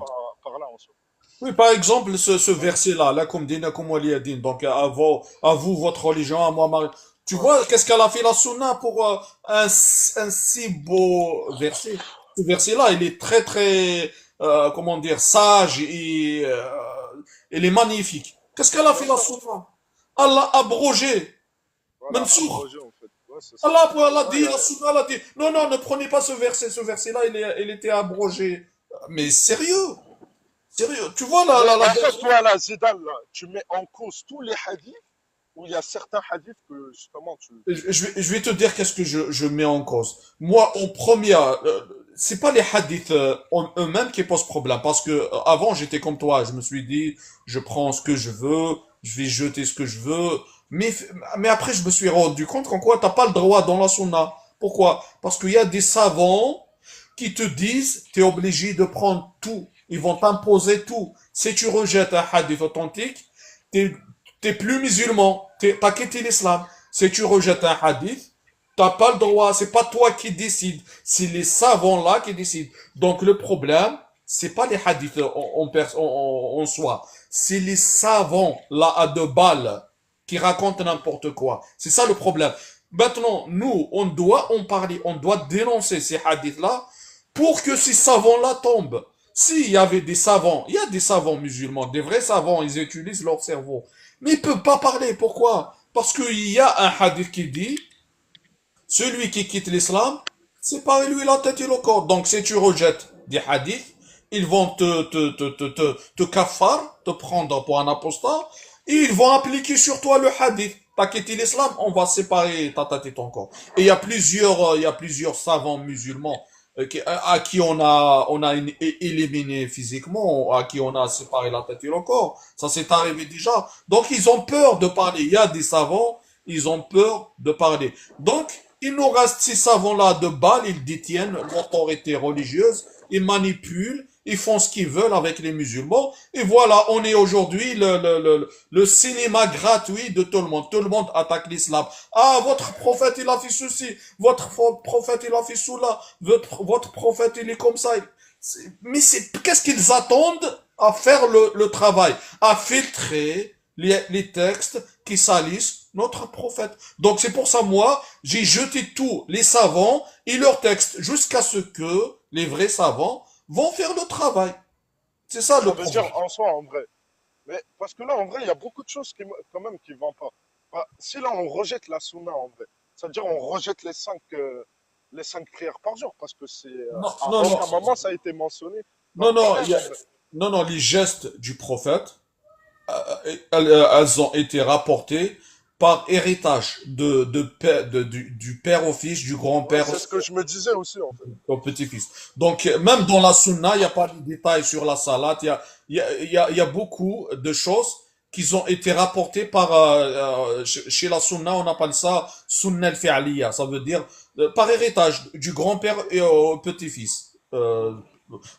par là, en soi? oui, par exemple, ce verset-là, lakum dinakum waliya din, donc à vous votre religion, à moi ma. Tu Ouais. vois, qu'est-ce qu'elle a fait la sunna pour un si beau verset? Ce verset-là, il est très très, comment dire, sage et il est magnifique. Qu'est-ce qu'elle a fait Bien la sûr. sunna? Elle l'a abrogé, Voilà, Mansour. abrogé, en fait. Ouais, c'est ça. Allah, Allah Ouais, dit, la Sunna l'a dit. Non, non, ne prenez pas ce verset. Ce verset-là, il était abrogé. Mais sérieux, sérieux. Tu vois mais la en fait, toi, là, Zidane, là, tu mets en cause tous les hadiths où il y a certains hadiths que, justement, tu... je vais te dire qu'est-ce que je mets en cause. Moi, en première, c'est pas les hadiths en eux-mêmes qui posent problème, parce que avant j'étais comme toi, je me suis dit, je prends ce que je veux, je vais jeter ce que je veux, mais mais après je me suis rendu compte qu'en quoi t'as pas le droit dans la sunna. Pourquoi? Parce qu'il y a des savants qui te disent, t'es obligé de prendre tout, ils vont t'imposer tout. Si tu rejettes un hadith authentique, t'es t'es plus musulman, t'as quitté l'islam. Si tu rejettes un hadith, t'as pas le droit, c'est pas toi qui décide, c'est les savants là qui décident. Donc le problème, c'est pas les hadiths en soi, c'est les savants là à deux balles qui racontent n'importe quoi. C'est ça le problème. Maintenant, nous, on doit en parler, on doit dénoncer ces hadiths-là pour que ces savants-là tombent. S'il y avait des savants, il y a des savants musulmans, des vrais savants, ils utilisent leur cerveau. Mais ils peuvent pas parler. Pourquoi? Parce qu'il y a un hadith qui dit, celui qui quitte l'islam, c'est pas lui la tête et le corps. Donc si tu rejettes des hadiths, ils vont te kafar, te prendre pour un apostat, et ils vont appliquer sur toi le hadith. T'as quitté l'islam, on va séparer ta tête et ton corps. Et il y a plusieurs savants musulmans à qui on a éliminé physiquement, à qui on a séparé la tête et le corps. Ça s'est arrivé déjà. Donc ils ont peur de parler. Il y a des savants, ils ont peur de parler. Donc il nous reste ces savants-là de balle, ils détiennent l'autorité religieuse, ils manipulent, ils font ce qu'ils veulent avec les musulmans. Et voilà, on est aujourd'hui le cinéma gratuit de tout le monde. Tout le monde attaque l'islam. Ah, votre prophète, il a fait ceci. Votre prophète, il a fait cela. Votre prophète, il est comme ça. Mais qu'est-ce qu'ils attendent à faire le travail? À filtrer les textes qui salissent notre prophète. Donc c'est pour ça, moi, j'ai jeté tous les savants et leurs textes jusqu'à ce que les vrais savants vont faire le travail. C'est ça le Ça veut problème. dire en soi, en vrai. Mais parce que là, en vrai, il y a beaucoup de choses qui, quand même, qui vont pas. Bah, si là, on rejette la sunna, en vrai, ça veut dire on rejette les cinq prières par jour, parce que c'est, Non, à non, non, aucun moment, ça a été mentionné dans non, le non, Coran, en vrai. non, non, les gestes du prophète, elles ont été rapportées par héritage du père au fils, du Ouais, grand-père c'est ce que je me disais aussi, en fait. au petit-fils. Donc, même dans la sunna, il n'y a pas de détails sur la salade. Il y a beaucoup de choses qui ont été rapportées par, chez la sunna, on appelle ça sunna al-fi'aliya. Ça veut dire par héritage du grand-père et au petit-fils.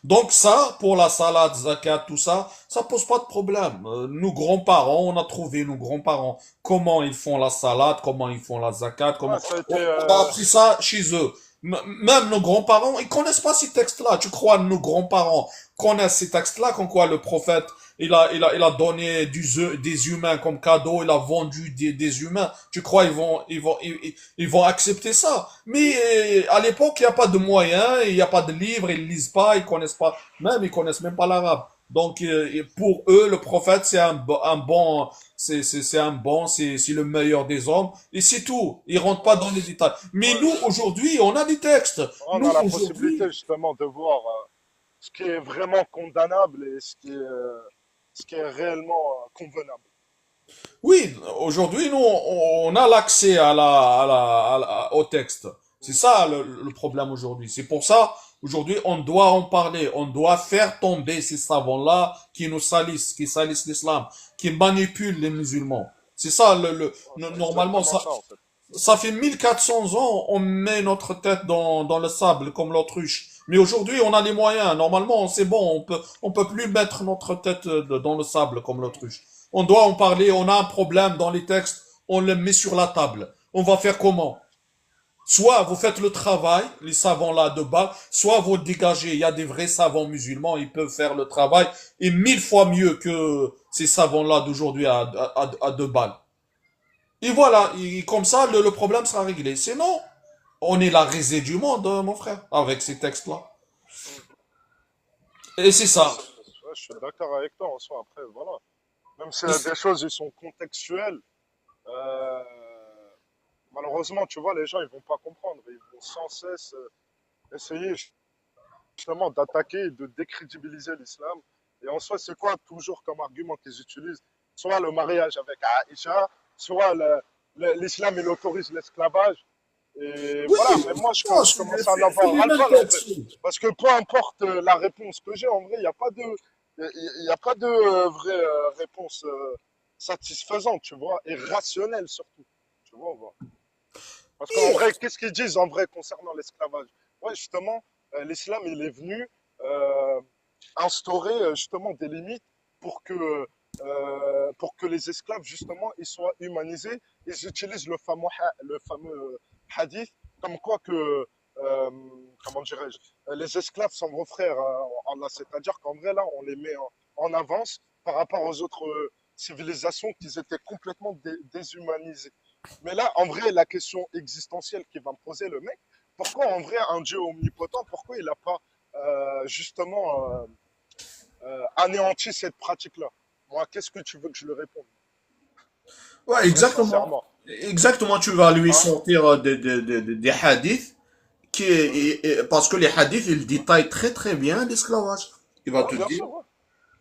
Donc ça, pour la salade, zakat, tout ça, ça pose pas de problème. Nous grands-parents, on a trouvé nos grands-parents comment ils font la salade, comment ils font la zakat, Ouais, comment ça a on été, a appris ça chez eux. Même nos grands-parents, ils connaissent pas ces textes-là. Tu crois nos grands-parents connaissent ces textes-là, comme quoi le prophète, il a donné des humains comme cadeau, il a vendu des humains. Tu crois ils vont accepter ça? Mais à l'époque, il n'y a pas de moyens, il n'y a pas de livres, ils lisent pas, ils connaissent pas, même ils connaissent même pas l'arabe. Donc et pour eux, le prophète c'est un bon, c'est un bon, c'est le meilleur des hommes et c'est tout. Ils rentrent pas dans les détails. Mais ouais, nous aujourd'hui, on a des textes. on Nous a la aujourd'hui, possibilité, justement, de voir ce qui est vraiment condamnable et ce qui est réellement convenable. oui, aujourd'hui nous on a l'accès au texte. C'est ça le problème aujourd'hui. C'est pour ça aujourd'hui on doit en parler, on doit faire tomber ces savants-là qui nous salissent, qui salissent l'islam, qui manipulent les musulmans. C'est ça Ouais, c'est normalement exactement ça. ça, en fait. Ça fait 1400 ans, on met notre tête dans le sable comme l'autruche. Mais aujourd'hui, on a les moyens. Normalement, c'est bon, on peut plus mettre notre tête dans le sable comme l'autruche. On doit en parler, on a un problème dans les textes, on le met sur la table. On va faire comment? Soit vous faites le travail, les savants là de bas, soit vous dégagez. Il y a des vrais savants musulmans, ils peuvent faire le travail et 1000 fois mieux que ces savants là d'aujourd'hui à deux balles. Et voilà, et comme ça, le problème sera réglé. Sinon, on est la risée du monde, mon frère, avec ces textes-là. Et c'est Ouais, ça. ouais, je suis d'accord avec toi, en soi, après, voilà. Même s'il y a des choses, ils sont contextuelles, euh, malheureusement, tu vois, les gens, ils vont pas comprendre. Ils vont sans cesse essayer justement d'attaquer et de décrédibiliser l'islam. Et en soi, c'est quoi toujours comme argument qu'ils utilisent? Soit le mariage avec Aïcha, soit l'islam, il autorise l'esclavage. Et Oui, voilà, mais moi, non, je commence à en fais avoir les mêmes ras-le-bal, en fait. là-dessus. Parce que peu importe la réponse que j'ai, en vrai, il n'y a pas de, il y a pas de vraie réponse satisfaisante, tu vois, et rationnelle surtout. Tu vois, voilà. Parce qu'en Et, vrai, qu'est-ce qu'ils disent en vrai concernant l'esclavage? Ouais, justement, l'islam, il est venu euh, instaurer justement des limites pour que les esclaves, justement, ils soient humanisés. Ils utilisent le fameux hadith comme quoi que, euh, comment dirais-je, les esclaves sont vos frères en Allah. C'est-à-dire qu'en vrai, là, on les met en avance par rapport aux autres civilisations qui étaient complètement déshumanisées. Mais là, en vrai, la question existentielle qui va me poser le mec, pourquoi en vrai un Dieu omnipotent, pourquoi il n'a pas justement anéanti cette pratique-là? Moi, qu'est-ce que tu veux que je lui réponde? ouais, Très exactement. sincèrement. Exactement, tu vas lui Hein? sortir des hadiths parce que les hadiths, ils détaillent très très bien l'esclavage. Il va Ouais, te bien dire sûr. Ouais.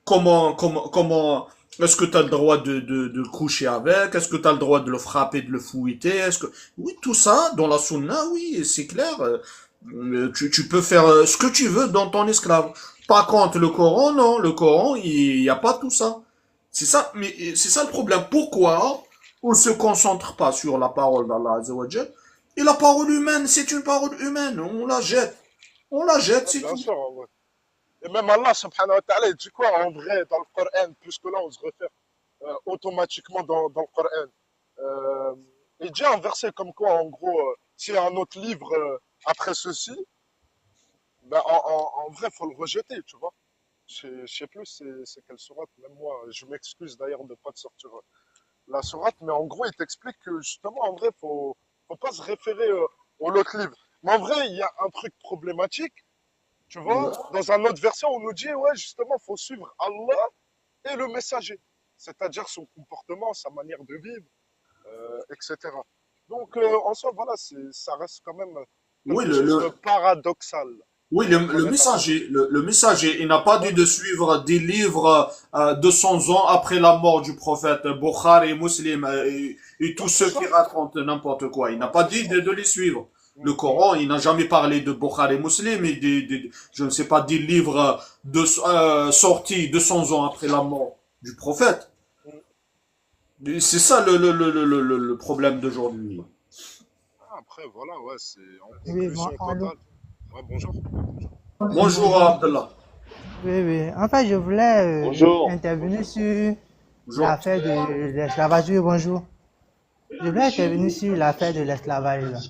comment, est-ce que tu as le droit de coucher avec? Est-ce que tu as le droit de le frapper, de le fouetter? Oui, tout ça, dans la sunna, oui, c'est clair. Tu peux faire ce que tu veux dans ton esclave. Par contre, le Coran, non, le Coran, il n'y a pas tout ça. C'est ça, mais c'est ça le problème. Pourquoi on se concentre pas sur la parole d'Allah Azza wa Jal? Et la parole humaine, c'est une parole humaine. On la jette. On la jette, Ouais, c'est bien tout. sûr. Ouais. Et même Allah subhanahu wa ta'ala, il dit quoi en vrai dans le Coran, puisque là on se réfère automatiquement dans le Coran. Euh, il dit un verset comme quoi, en gros, s'il y a un autre livre après ceci, ben, en vrai, il faut le rejeter, tu vois. Je sais plus c'est quelle sourate, même moi, je m'excuse d'ailleurs de ne pas te sortir la sourate, mais en gros, il t'explique que justement, en vrai, faut pas se référer au autre livre. Mais en vrai, il y a un truc problématique, tu vois, dans un autre verset, on nous dit, ouais, justement, faut suivre Allah et le messager, c'est-à-dire son comportement, sa manière de vivre, etc. Donc, en soi, voilà, ça reste quand même Oui, quelque chose de paradoxal, oui, pour être le honnête avec toi. messager, le messager, il n'a pas dit Ouais, de suivre des livres 200 ans après la mort du prophète, Bukhari, Muslim et tous ouais, c'est ceux ça. qui racontent n'importe quoi. Il n'a pas C'est dit ça. de les suivre. Mm, Le mm. Coran, il n'a jamais parlé de Bukhari, Muslim et je ne sais pas, des livres sortis 200 ans après la mort du prophète. Mm. C'est ça le problème d'aujourd'hui. Après, voilà, ouais, c'est en Oui, bon, conclusion allô. totale. Ouais, bonjour. Oui, Bonjour bonjour. Abdallah. Oui, oui. En fait, je voulais Bonjour. intervenir sur Bonjour. l'affaire de l'esclavage. Oui, bonjour. Je voulais intervenir sur l'affaire de l'esclavage, là.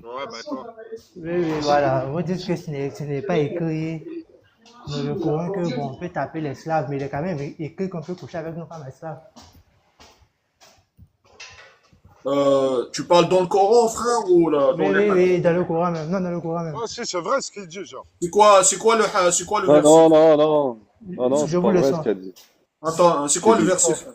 Ouais, bah toi. Oui, oui, voilà. Vous dites que ce n'est pas écrit dans le Coran que, bon, on peut taper l'esclave, mais il est quand même écrit qu'on peut coucher avec nos femmes esclaves. Tu parles dans le Coran, frère, ou là, dans Oui, les oui, hadiths? oui, dans le Coran même. Non, dans le Coran même. Ouais, si, c'est vrai ce qu'il dit, genre. C'est quoi le Non, verset? non, non, non. Non, non, Je c'est vous pas le vrai ce sens. qu'il a dit. Attends, c'est Ce qu'il quoi a le dit. verset, frère?